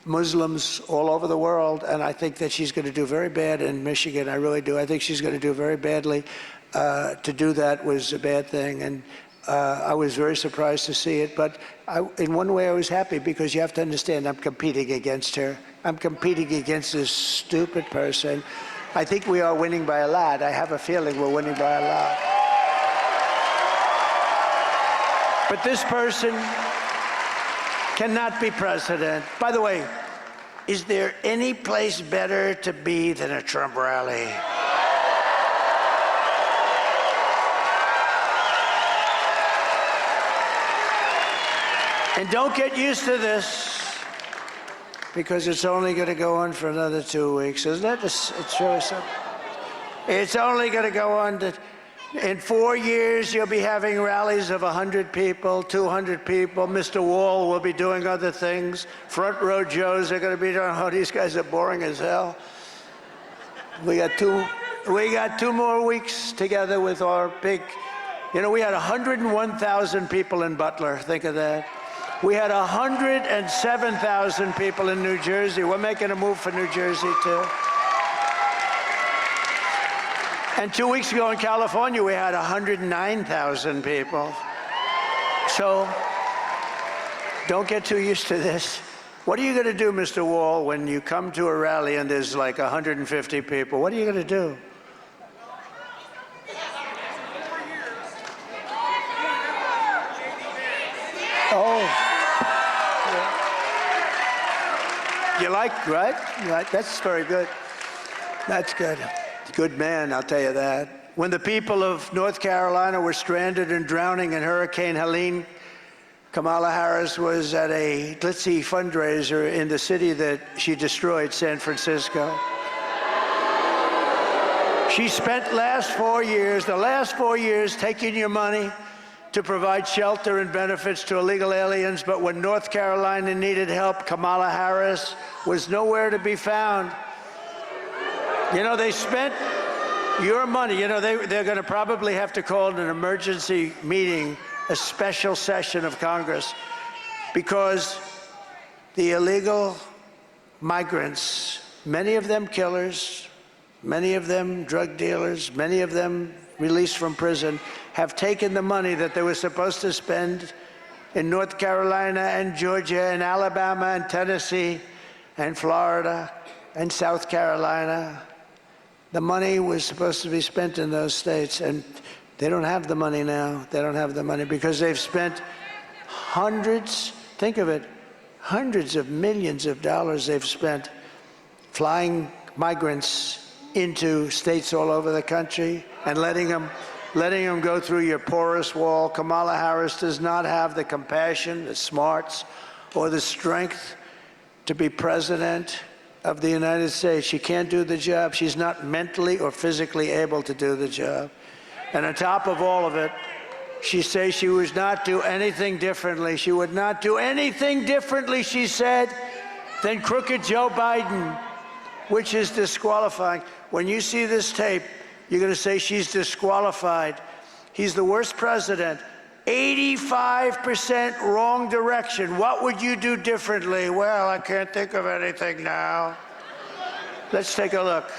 Muslims all over the world, and I think that she's going to do very bad in Michigan. I really do. I think she's going to do very badly. To do that was a bad thing, and I was very surprised to see it. But in one way, I was happy because you have to understand I'm competing against her. I'm competing against this stupid person. I think we are winning by a lot. I have a feeling we're winning by a lot. But this person cannot be president. By the way, is there any place better to be than a Trump rally? And don't get used to this, because it's only going to go on for another 2 weeks, isn't it? It's really something. It's only going to go on in 4 years, you'll be having rallies of 100 people, 200 people. Mr. Walz will be doing other things. Front row Joes are going to be doing, oh, these guys are boring as hell. We got two more weeks together with our big, we had 101,000 people in Butler. Think of that. We had 107,000 people in New Jersey. We're making a move for New Jersey, too. And 2 weeks ago in California, we had 109,000 people. So don't get too used to this. What are you going to do, Mr. Walz, when you come to a rally and there's like 150 people? What are you going to do? Oh. You like, right? That's very good. That's good. Good man, I'll tell you that. When the people of North Carolina were stranded and drowning in Hurricane Helene, Kamala Harris was at a glitzy fundraiser in the city that she destroyed, San Francisco. She spent the last 4 years taking your money to provide shelter and benefits to illegal aliens, but when North Carolina needed help, Kamala Harris was nowhere to be found. You know, they spent your money. You know, they're going to probably have to call an emergency meeting, a special session of Congress, because the illegal migrants, many of them killers, many of them drug dealers, many of them released from prison, have taken the money that they were supposed to spend in North Carolina and Georgia and Alabama and Tennessee and Florida and South Carolina. The money was supposed to be spent in those states, and they don't have the money now. They don't have the money because they've spent hundreds, think of it, hundreds of millions of dollars they've spent flying migrants into states all over the country and letting them go through your porous wall. Kamala Harris does not have the compassion, the smarts, or the strength to be president of the United States. She can't do the job. She's not mentally or physically able to do the job. And on top of all of it, she says she would not do anything differently. She would not do anything differently, she said, than crooked Joe Biden, which is disqualifying. When you see this tape, you're going to say she's disqualified. He's the worst president. 85% wrong direction. What would you do differently? Well, I can't think of anything now. Let's take a look.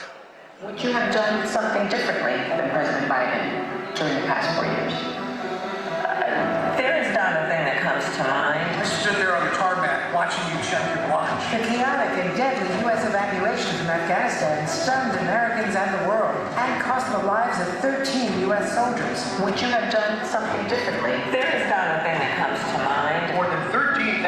Would you have done something differently than President Biden during the past 4 years? There is not a thing that comes to mind. I stood there on the tarmac watching you check your watch. The chaotic and deadly U.S. evacuation from Afghanistan stunned Americans and the world and cost the lives of 13 U.S. soldiers. Would you have done something differently? There is not a thing that comes to mind. More than 13,000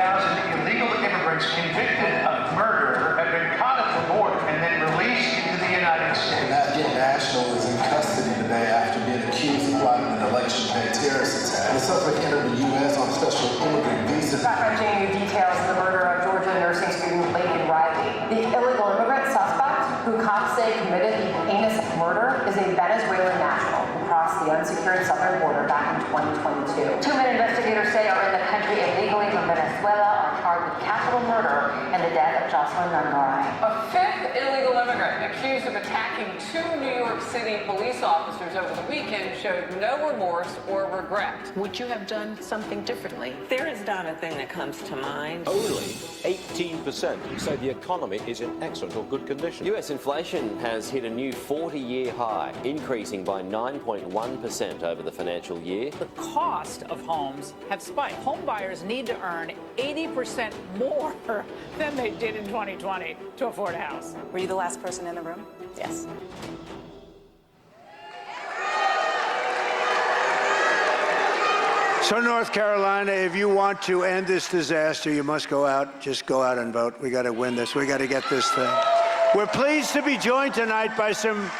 illegal immigrants convicted of murder have been caught at the border and then released into the United States. An Afghan national is in custody today after being accused of plotting an election day terrorist attack. The suspect entered the U.S. on a special immigrant visa. Bringing you details of the murder of Georgia nursing student Laken Riley. The illegal immigrant suspect, who cops say committed the heinous murder, is a Venezuelan national who crossed the unsecured southern border back in 2022. 2 men investigators say are in the country illegally from Venezuela are charged with capital murder and the death of Jocelyn Nungaray. A fifth illegal immigrant accused of attacking 2 New York City police officers over the weekend showed no remorse or regret. Would you have done something differently? There is not a thing that comes to mind. Only 18% say the economy is in excellent or good condition. U.S. inflation has hit a new 40-year high, increasing by 9.1% over the financial year. The cost of homes have spiked. Home buyers need to earn 80% more than they did in 2020 to afford a house. Were you the last person in the room? Yes. So North Carolina, if you want to end this disaster, you must go out, just go out and vote. We got to win this. We got to get this thing. We're pleased to be joined tonight by some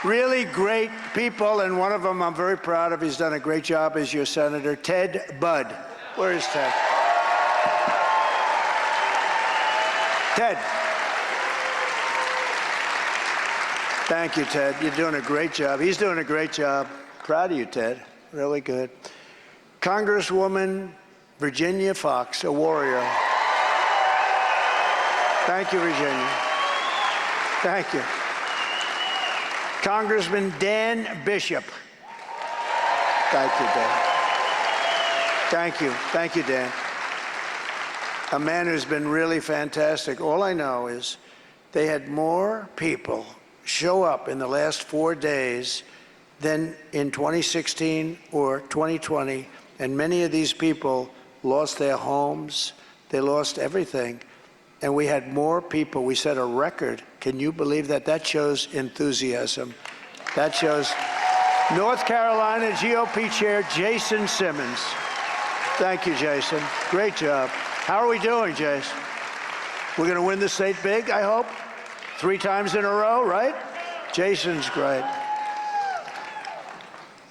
really great people, and one of them I'm very proud of. He's done a great job as your senator, Ted Budd. Where is Ted? Ted. Thank you, Ted. You're doing a great job. He's doing a great job. Proud of you, Ted. Really good. Congresswoman Virginia Fox, a warrior. Thank you, Virginia. Thank you. Congressman Dan Bishop. Thank you, Dan. Thank you. Thank you, Dan. A man who's been really fantastic. All I know is they had more people show up in the last 4 days than in 2016 or 2020. And many of these people lost their homes. They lost everything. And we had more people. We set a record. Can you believe that? That shows enthusiasm. That shows North Carolina GOP Chair Jason Simmons. Thank you, Jason. Great job. How are we doing, Jason? We're going to win the state big, I hope? 3 times in a row, right? Jason's great.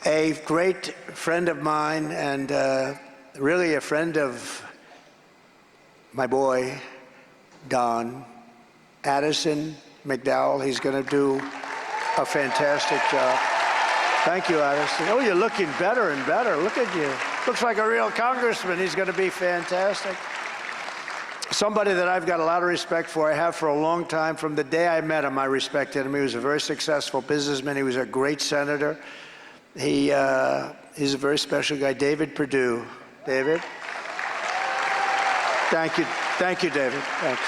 A great friend of mine and really a friend of my boy, Don, Addison McDowell. He's going to do a fantastic job. Thank you, Addison. Oh, you're looking better and better. Look at you. Looks like a real congressman. He's going to be fantastic. Somebody that I've got a lot of respect for. I have for a long time. From the day I met him, I respected him. He was a very successful businessman. He was a great senator. He's a very special guy. David Perdue. David? Thank you. Thank you, David. Thanks.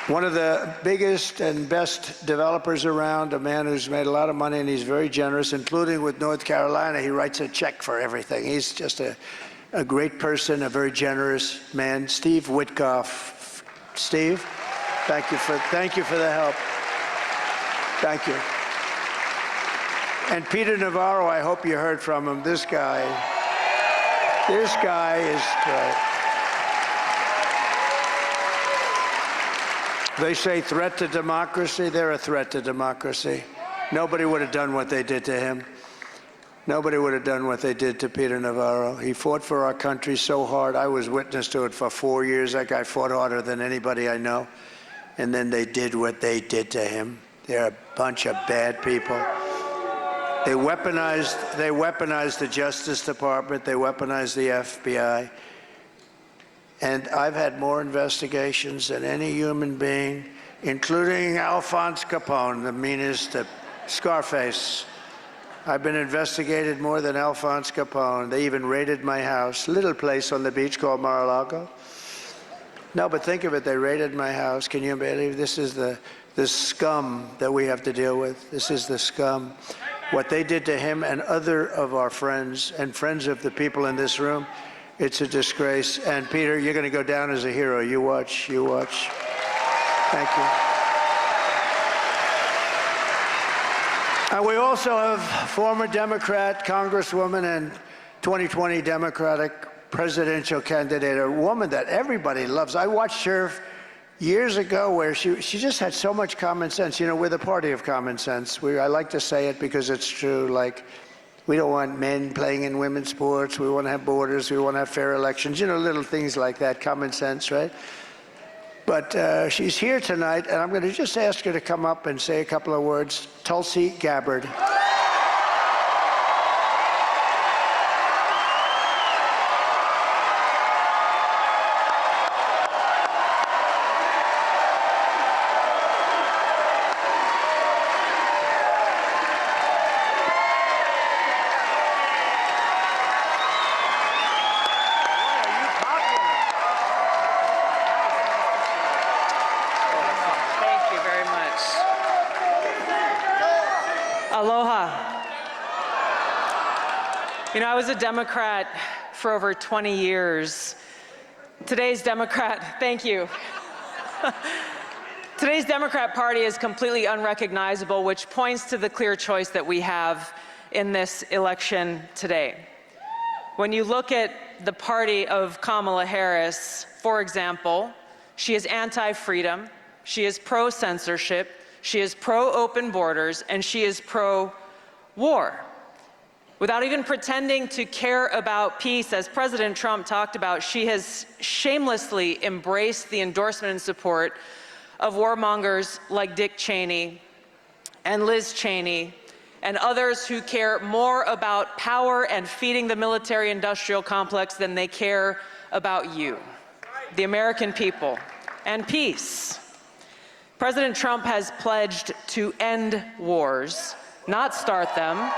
One of the biggest and best developers around, a man who's made a lot of money, and he's very generous, including with North Carolina. He writes a check for everything. He's just a great person, a very generous man. Steve Witkoff. Steve, thank you for the help. Thank you. And Peter Navarro, I hope you heard from him. This guy is great. They say threat to democracy. They're a threat to democracy. Nobody would have done what they did to him. Nobody would have done what they did to Peter Navarro. He fought for our country so hard. I was witness to it for 4 years. That guy fought harder than anybody I know. And then they did what they did to him. They're a bunch of bad people. They weaponized the Justice Department. They weaponized the FBI. And I've had more investigations than any human being, including Alphonse Capone, the meanest, Scarface. I've been investigated more than Alphonse Capone. They even raided my house, little place on the beach called Mar-a-Lago. No, but think of it, they raided my house. Can you believe this is the scum that we have to deal with? This is the scum. What they did to him and other of our friends and friends of the people in this room, it's a disgrace. And Peter, you're going to go down as a hero. You watch. Thank you. And we also have former Democrat Congresswoman and 2020 Democratic presidential candidate, a woman that everybody loves. I watched her years ago where she just had so much common sense. You know, we're the party of common sense. I like to say it because it's true. Like, we don't want men playing in women's sports. We want to have borders. We want to have fair elections. You know, little things like that, common sense, right? But she's here tonight, and I'm going to just ask her to come up and say a couple of words. Tulsi Gabbard. You know, I was a Democrat for over 20 years. Today's Democrat, thank you. Today's Democrat Party is completely unrecognizable, which points to the clear choice that we have in this election today. When you look at the party of Kamala Harris, for example, she is anti-freedom, she is pro-censorship, she is pro-open borders, and she is pro-war. Without even pretending to care about peace, as President Trump talked about, she has shamelessly embraced the endorsement and support of warmongers like Dick Cheney and Liz Cheney and others who care more about power and feeding the military-industrial complex than they care about you, the American people, and peace. President Trump has pledged to end wars, not start them.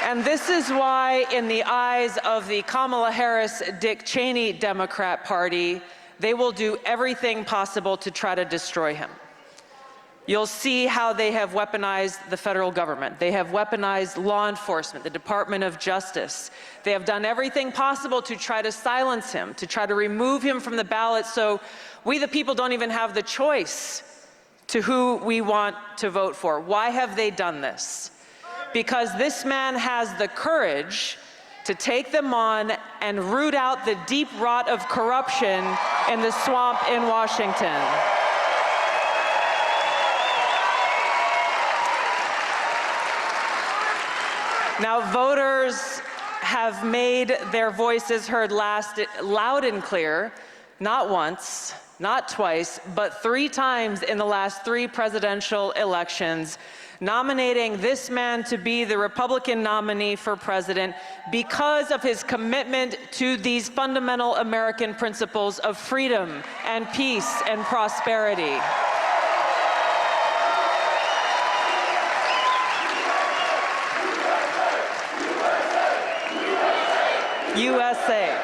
And this is why, in the eyes of the Kamala Harris-Dick Cheney Democrat Party, they will do everything possible to try to destroy him. You'll see how they have weaponized the federal government. They have weaponized law enforcement, the Department of Justice. They have done everything possible to try to silence him, to try to remove him from the ballot, so we the people don't even have the choice to who we want to vote for. Why have they done this? Because this man has the courage to take them on and root out the deep rot of corruption in the swamp in Washington. Now, voters have made their voices heard loud and clear, not once, not twice, but 3 times in the last 3 presidential elections, nominating this man to be the Republican nominee for president because of his commitment to these fundamental American principles of freedom and peace and prosperity. USA.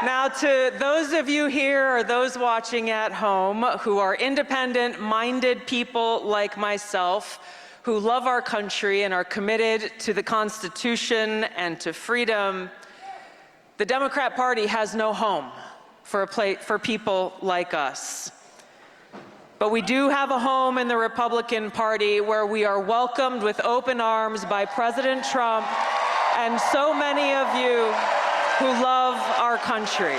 Now, to those of you here or those watching at home who are independent-minded people like myself, who love our country and are committed to the Constitution and to freedom, the Democrat Party has no home for people like us. But we do have a home in the Republican Party where we are welcomed with open arms by President Trump and so many of you who love our country.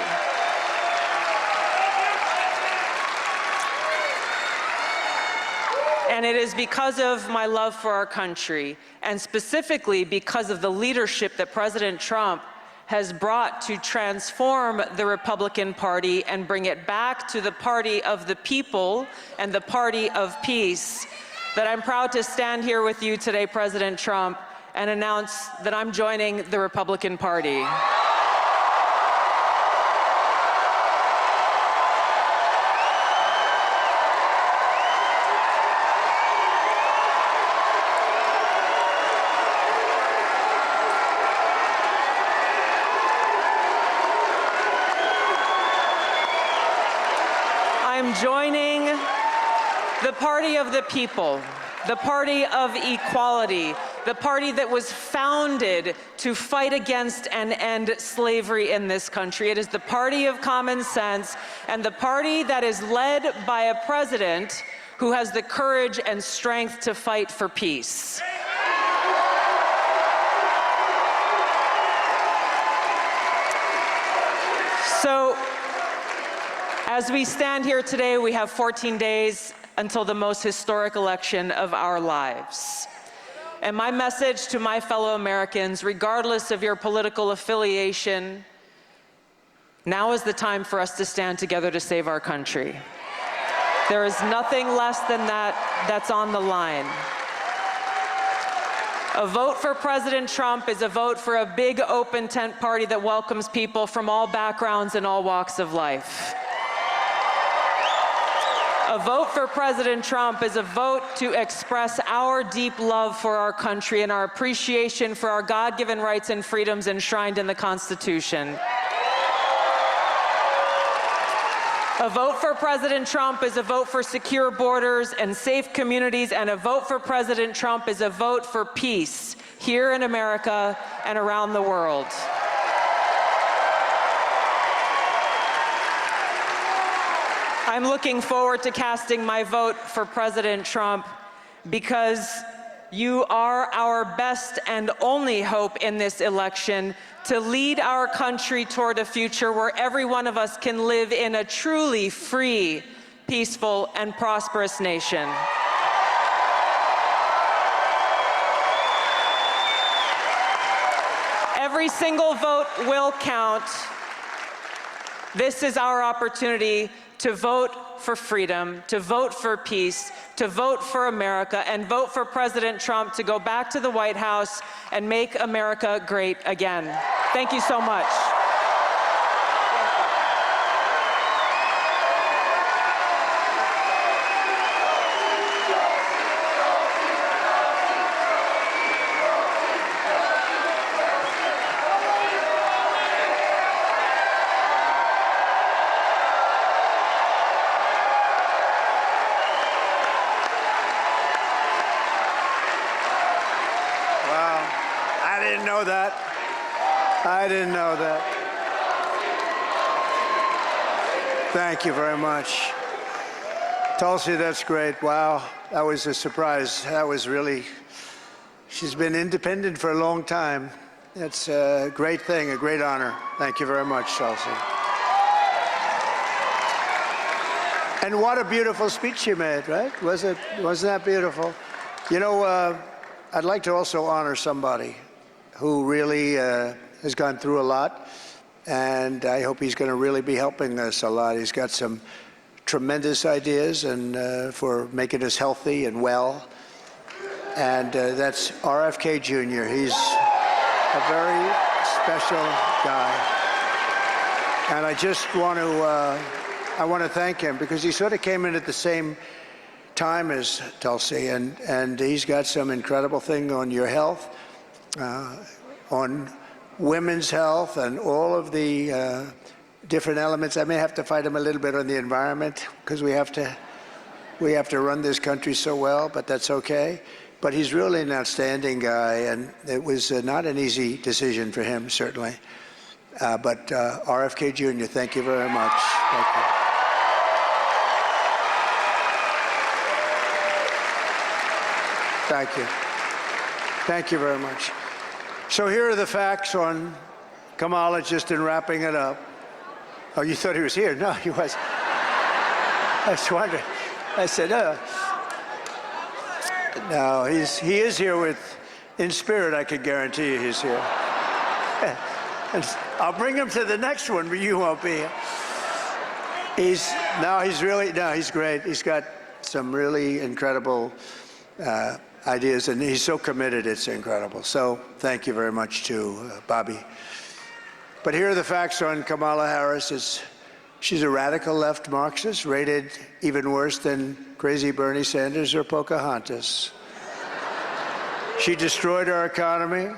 And it is because of my love for our country, and specifically because of the leadership that President Trump has brought to transform the Republican Party and bring it back to the party of the people and the party of peace, that I'm proud to stand here with you today, President Trump, and announce that I'm joining the Republican Party. I'm joining the party of the people, the party of equality, the party that was founded to fight against and end slavery in this country. It is the party of common sense and the party that is led by a president who has the courage and strength to fight for peace. So, as we stand here today, we have 14 days until the most historic election of our lives. And my message to my fellow Americans, regardless of your political affiliation, now is the time for us to stand together to save our country. There is nothing less than that that's on the line. A vote for President Trump is a vote for a big open tent party that welcomes people from all backgrounds and all walks of life. A vote for President Trump is a vote to express our deep love for our country and our appreciation for our God-given rights and freedoms enshrined in the Constitution. A vote for President Trump is a vote for secure borders and safe communities, and a vote for President Trump is a vote for peace here in America and around the world. I'm looking forward to casting my vote for President Trump because you are our best and only hope in this election to lead our country toward a future where every one of us can live in a truly free, peaceful, and prosperous nation. Every single vote will count. This is our opportunity to vote for freedom, to vote for peace, to vote for America, and vote for President Trump to go back to the White House and make America great again. Thank you so much. I didn't know that. Thank you very much. Tulsi, that's great. Wow, that was a surprise. That was really, she's been independent for a long time. It's a great thing, a great honor. Thank you very much, Tulsi. And what a beautiful speech you made, right? Wasn't that beautiful? You know, I'd like to also honor somebody who really has gone through a lot, and I hope he's going to really be helping us a lot. He's got some tremendous ideas and for making us healthy and well, and that's RFK Jr. He's a very special guy, and I just want to thank him because he sort of came in at the same time as Tulsi, and he's got some incredible thing on your health, on women's health, and all of the different elements. I may have to fight him a little bit on the environment because we have to run this country so well, but that's okay. But he's really an outstanding guy, and it was not an easy decision for him, certainly. But RFK Jr., thank you very much. Thank you. Thank you. Thank you very much. So here are the facts on Kamala, just in wrapping it up. Oh, you thought he was here? No, he was. I was wondering. I said, no, he is here in spirit, I can guarantee you he's here. And I'll bring him to the next one, but you won't be here. He's great. He's got some really incredible ideas, and he's so committed, it's incredible. So thank you very much to Bobby. But here are the facts on Kamala Harris. She's a radical left Marxist, rated even worse than crazy Bernie Sanders or Pocahontas. She destroyed our economy.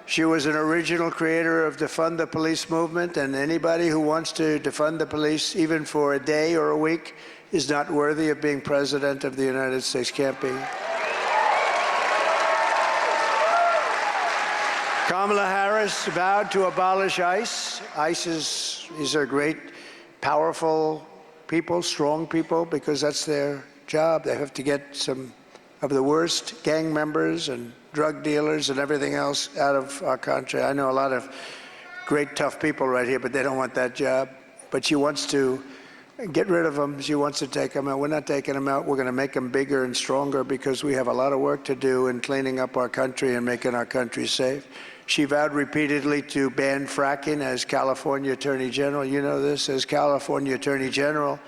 She was an original creator of defund the police movement, and anybody who wants to defund the police, even for a day or a week, is not worthy of being president of the United States. Can't be. Kamala Harris vowed to abolish ICE. These are great, powerful people, strong people, because that's their job. They have to get some of the worst gang members and drug dealers and everything else out of our country. I know a lot of great, tough people right here, but they don't want that job. But she wants to get rid of them. She wants to take them out. We're not taking them out. We're going to make them bigger and stronger because we have a lot of work to do in cleaning up our country and making our country safe. She vowed repeatedly to ban fracking as California Attorney General. You know this. As California Attorney General,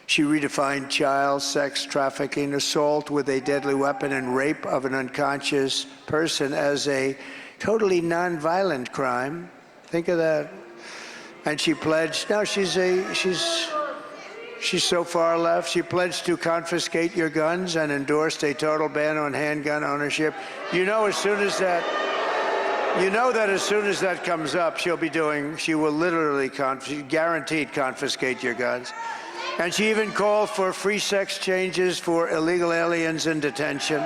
she redefined child sex trafficking, assault with a deadly weapon, and rape of an unconscious person as a totally nonviolent crime. Think of that. And she pledged, now she's so far left, she pledged to confiscate your guns and endorsed a total ban on handgun ownership. You know as soon as that comes up, she will literally guaranteed confiscate your guns. And she even called for free sex changes for illegal aliens in detention,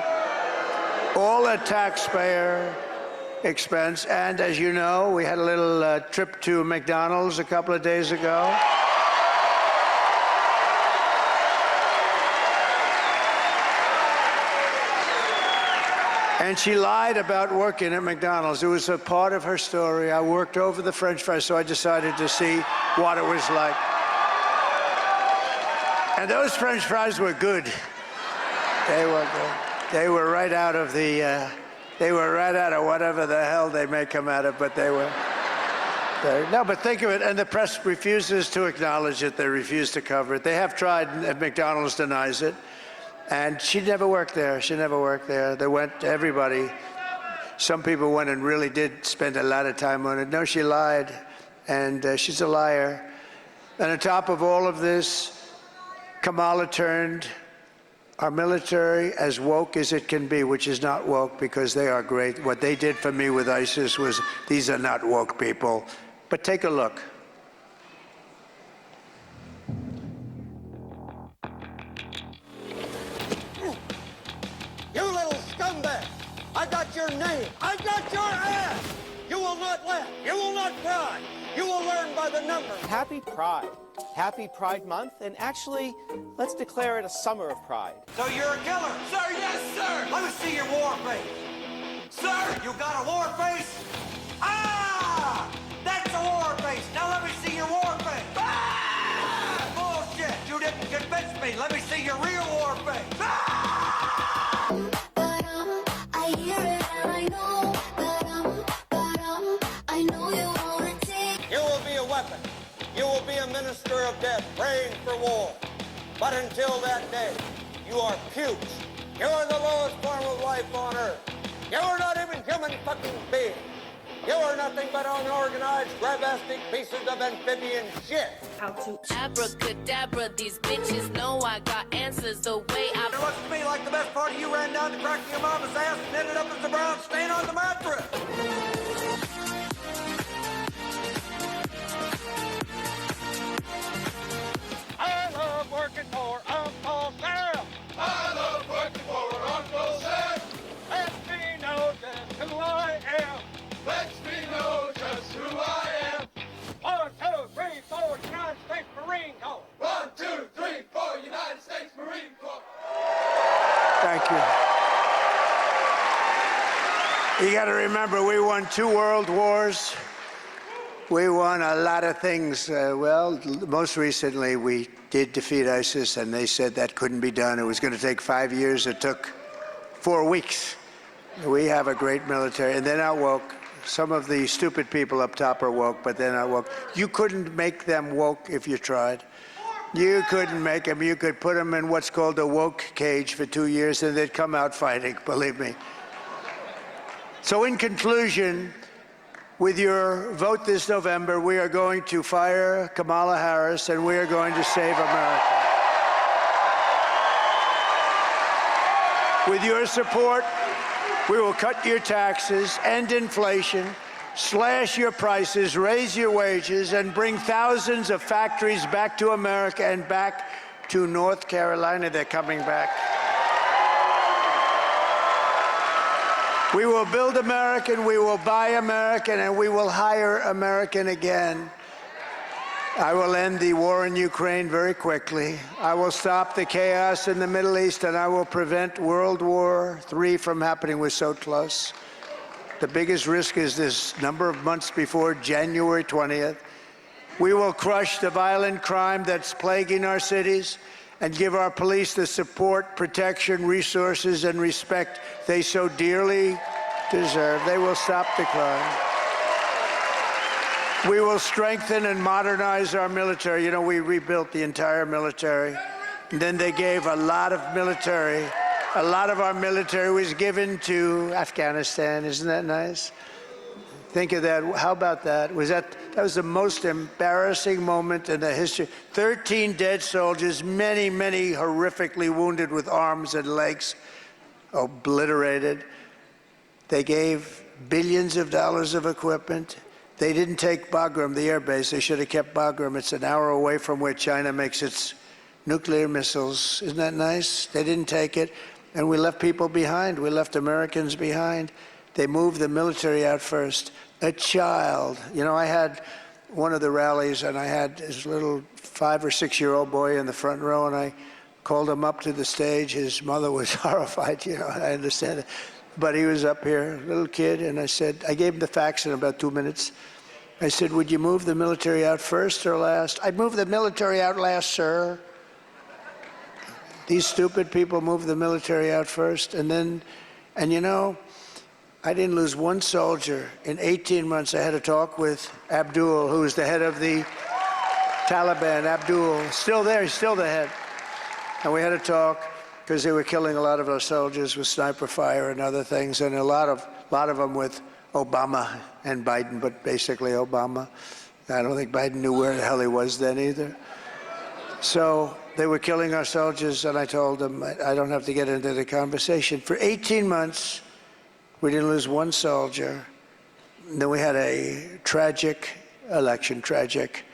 all at taxpayer expense. And as you know, we had a little trip to McDonald's a couple of days ago. And she lied about working at McDonald's. It was a part of her story. I worked over the French fries, so I decided to see what it was like. And those French fries were good. They were good. They were right out of whatever the hell they may come out of, but they were. No, but think of it, and the press refuses to acknowledge it. They refuse to cover it. They have tried, and McDonald's denies it. And she never worked there. She never worked there. They went, everybody, some people went and really did spend a lot of time on it. No, she lied, and she's a liar. And on top of all of this, Kamala turned our military as woke as it can be, which is not woke because they are great. What they did for me with ISIS was, these are not woke people. But take a look. You little scumbag! I got your name. I got your ass! You will not laugh. You will not cry. You will learn by the numbers. Happy Pride. Happy Pride Month, and actually, let's declare it a summer of pride. So you're a killer? Sir, yes, sir! Let me see your war face. Sir, you got a war face? Ah! fist me. Let me see your real war face. I hear it and I know I know you wanna take. You will be a weapon. You will be a minister of death, praying for war. But until that day, you are pukes. You are the lowest form of life on earth. You are not even human fucking beings. You are nothing but unorganized, grabastic pieces of amphibian shit. How to abracadabra, these bitches know I got answers the way I... It looks to me like the best part of you ran down the crack of your mama's ass and ended up as a brown stain on the mattress. I love working for Uncle Sam. I love working for Uncle Sam. Let me know just who I am. Let me know just who I am. 1, 2, 3, 4, United States Marine Corps. 1, 2, 3, 4, United States Marine Corps. Thank you. You got to remember, we won 2 world wars. We won a lot of things. Well, most recently, we did defeat ISIS, and they said that couldn't be done. It was going to take 5 years. It took 4 weeks. We have a great military, and they're not woke. Some of the stupid people up top are woke, but they're not woke. You couldn't make them woke if you tried. You couldn't make them. You could put them in what's called a woke cage for 2 years, and they'd come out fighting, believe me. So in conclusion, with your vote this November, we are going to fire Kamala Harris, and we are going to save America. With your support, we will cut your taxes, end inflation, slash your prices, raise your wages, and bring thousands of factories back to America and back to North Carolina. They're coming back. We will build American, we will buy American, and we will hire American again. I will end the war in Ukraine very quickly. I will stop the chaos in the Middle East, and I will prevent World War III from happening. We're so close. The biggest risk is this number of months before January 20th. We will crush the violent crime that's plaguing our cities and give our police the support, protection, resources, and respect they so dearly deserve. They will stop the crime. We will strengthen and modernize our military. You know, we rebuilt the entire military. And then they gave a lot of military. A lot of our military was given to Afghanistan. Isn't that nice? Think of that. How about that? That was the most embarrassing moment in the history. 13 dead soldiers, many, many horrifically wounded with arms and legs obliterated. They gave billions of dollars of equipment. They didn't take Bagram, the air base. They should have kept Bagram. It's an hour away from where China makes its nuclear missiles. Isn't that nice? They didn't take it. And we left people behind. We left Americans behind. They moved the military out first. A child. You know, I had one of the rallies, and I had this little 5 or 6 year old boy in the front row, and I called him up to the stage. His mother was horrified, you know, I understand it. But he was up here, little kid, and I said, I gave him the facts in about 2 minutes. I said, would you move the military out first or last? I'd move the military out last, sir. These stupid people move the military out first, and you know, I didn't lose one soldier. In 18 months, I had a talk with Abdul, who is the head of the Taliban. Abdul, still there, he's still the head. And we had a talk because they were killing a lot of our soldiers with sniper fire and other things, and a lot of them with Obama and Biden, but basically Obama. I don't think Biden knew where the hell he was then either. So they were killing our soldiers, and I told them, I don't have to get into the conversation. For 18 months, we didn't lose one soldier. And then we had a tragic election, tragic.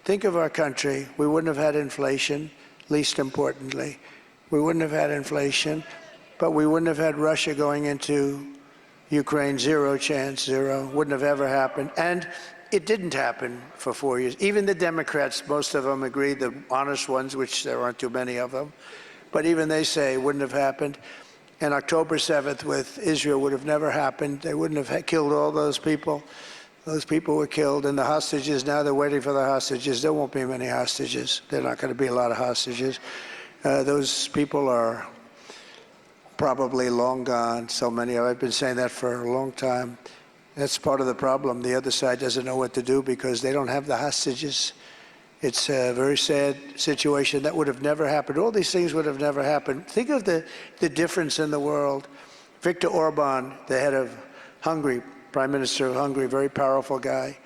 Think of our country. We wouldn't have had inflation, least importantly. We wouldn't have had inflation, but we wouldn't have had Russia going into Ukraine. Zero chance, zero. Wouldn't have ever happened. And it didn't happen for 4 years. Even the Democrats, most of them agreed, the honest ones, which there aren't too many of them, but even they say it wouldn't have happened. And October 7th with Israel would have never happened. They wouldn't have killed all those people. Those people were killed. And the hostages, now they're waiting for the hostages. There won't be many hostages. There are not going to be a lot of hostages. Those people are probably long gone, so many. I've been saying that for a long time. That's part of the problem. The other side doesn't know what to do because they don't have the hostages. It's a very sad situation. That would have never happened. All these things would have never happened. Think of the difference in the world. Viktor Orban, the head of Hungary, Prime Minister of Hungary, very powerful guy.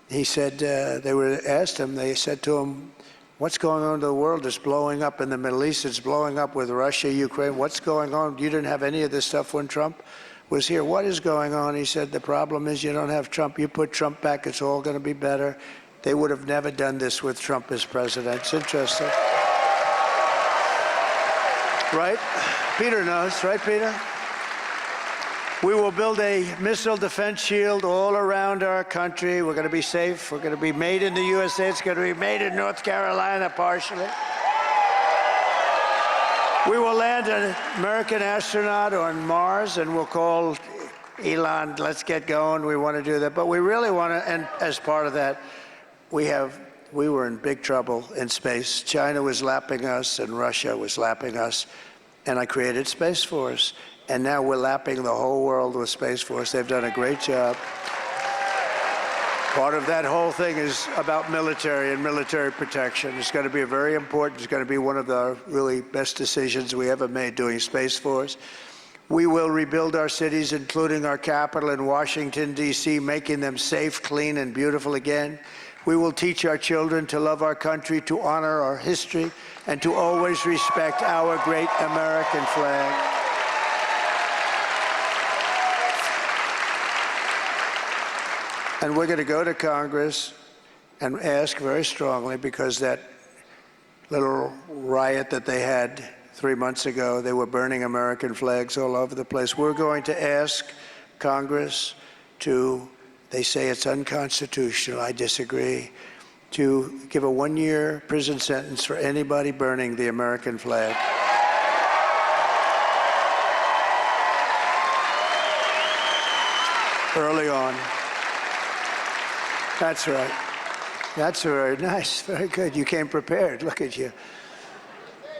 He said, they said to him, what's going on in the world? It's blowing up in the Middle East. It's blowing up with Russia, Ukraine. What's going on? You didn't have any of this stuff when Trump was here. What is going on? He said, the problem is you don't have Trump. You put Trump back, it's all going to be better. They would have never done this with Trump as president. It's interesting. Right? Peter knows, right, Peter? We will build a missile defense shield all around our country. We're going to be safe. We're going to be made in the USA. It's going to be made in North Carolina, partially. We will land an American astronaut on Mars, and we'll call Elon, let's get going. We want to do that. But we really want to, and as part of that, we were in big trouble in space. China was lapping us, and Russia was lapping us. And I created Space Force. And now we're lapping the whole world with Space Force. They've done a great job. Part of that whole thing is about military and military protection. It's going to be very important. It's going to be one of the really best decisions we ever made doing Space Force. We will rebuild our cities, including our capital in Washington, D.C., making them safe, clean, and beautiful again. We will teach our children to love our country, to honor our history, and to always respect our great American flag. And we're going to go to Congress and ask very strongly, because that little riot that they had 3 months ago, they were burning American flags all over the place. We're going to ask Congress to, they say it's unconstitutional, I disagree, to give a 1-year prison sentence for anybody burning the American flag. Early on. That's right. That's very nice. Very good. You came prepared. Look at you.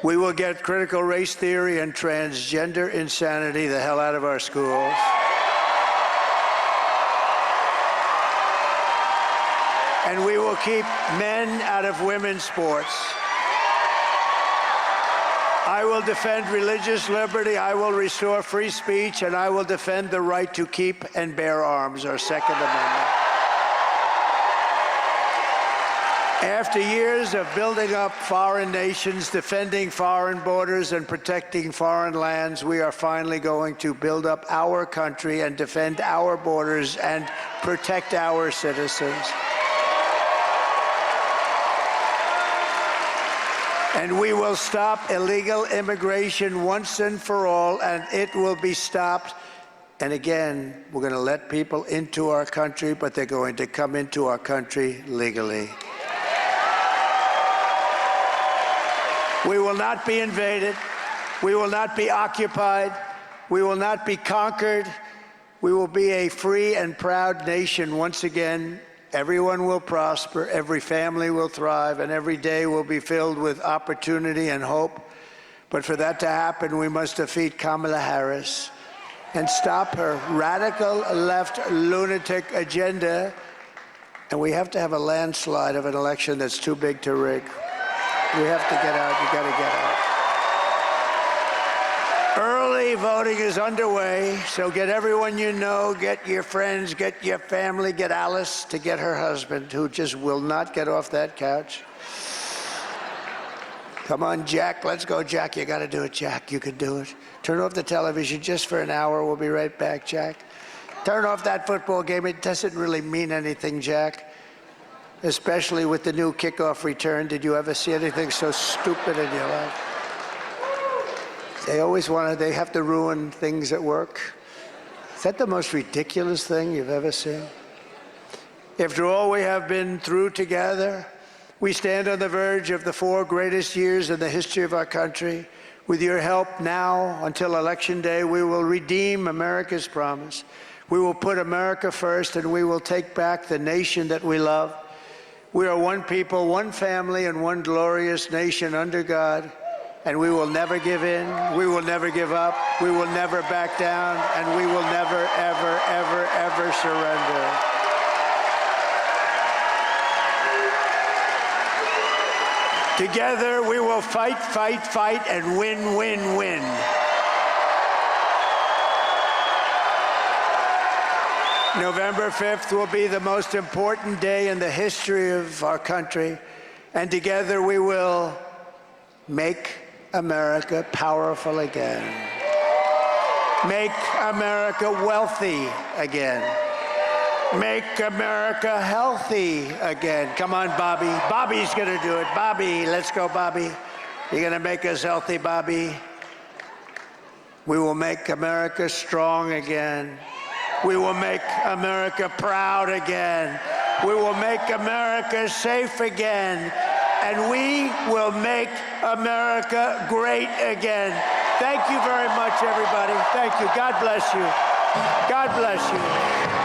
We will get critical race theory and transgender insanity the hell out of our schools. And we will keep men out of women's sports. I will defend religious liberty. I will restore free speech, and I will defend the right to keep and bear arms, our Second Amendment. After years of building up foreign nations, defending foreign borders, and protecting foreign lands, we are finally going to build up our country and defend our borders and protect our citizens. And we will stop illegal immigration once and for all, and it will be stopped. And again, we're going to let people into our country, but they're going to come into our country legally. We will not be invaded. We will not be occupied. We will not be conquered. We will be a free and proud nation once again. Everyone will prosper, every family will thrive, and every day will be filled with opportunity and hope. But for that to happen, we must defeat Kamala Harris and stop her radical left lunatic agenda. And we have to have a landslide of an election that's too big to rig. We have to get out. You got to get out. Early voting is underway, so get everyone you know, get your friends, get your family, get Alice to get her husband, who just will not get off that couch. Come on, Jack. Let's go, Jack. You got to do it, Jack. You can do it. Turn off the television just for an hour. We'll be right back, Jack. Turn off that football game. It doesn't really mean anything, Jack. Especially with the new kickoff return. Did you ever see anything so stupid in your life? They always they have to ruin things at work. Is that the most ridiculous thing you've ever seen? After all we have been through together, we stand on the verge of the 4 greatest years in the history of our country. With your help now, until Election Day, we will redeem America's promise. We will put America first, and we will take back the nation that we love. We are one people, one family, and one glorious nation under God. And we will never give in. We will never give up. We will never back down. And we will never, ever, ever, ever surrender. Together, we will fight, fight, fight, and win, win, win. November 5th will be the most important day in the history of our country, and together we will make America powerful again. Make America wealthy again. Make America healthy again. Come on, Bobby. Bobby's gonna do it. Bobby, let's go, Bobby. You're gonna make us healthy, Bobby. We will make America strong again. We will make America proud again. We will make America safe again. And we will make America great again. Thank you very much, everybody. Thank you. God bless you. God bless you.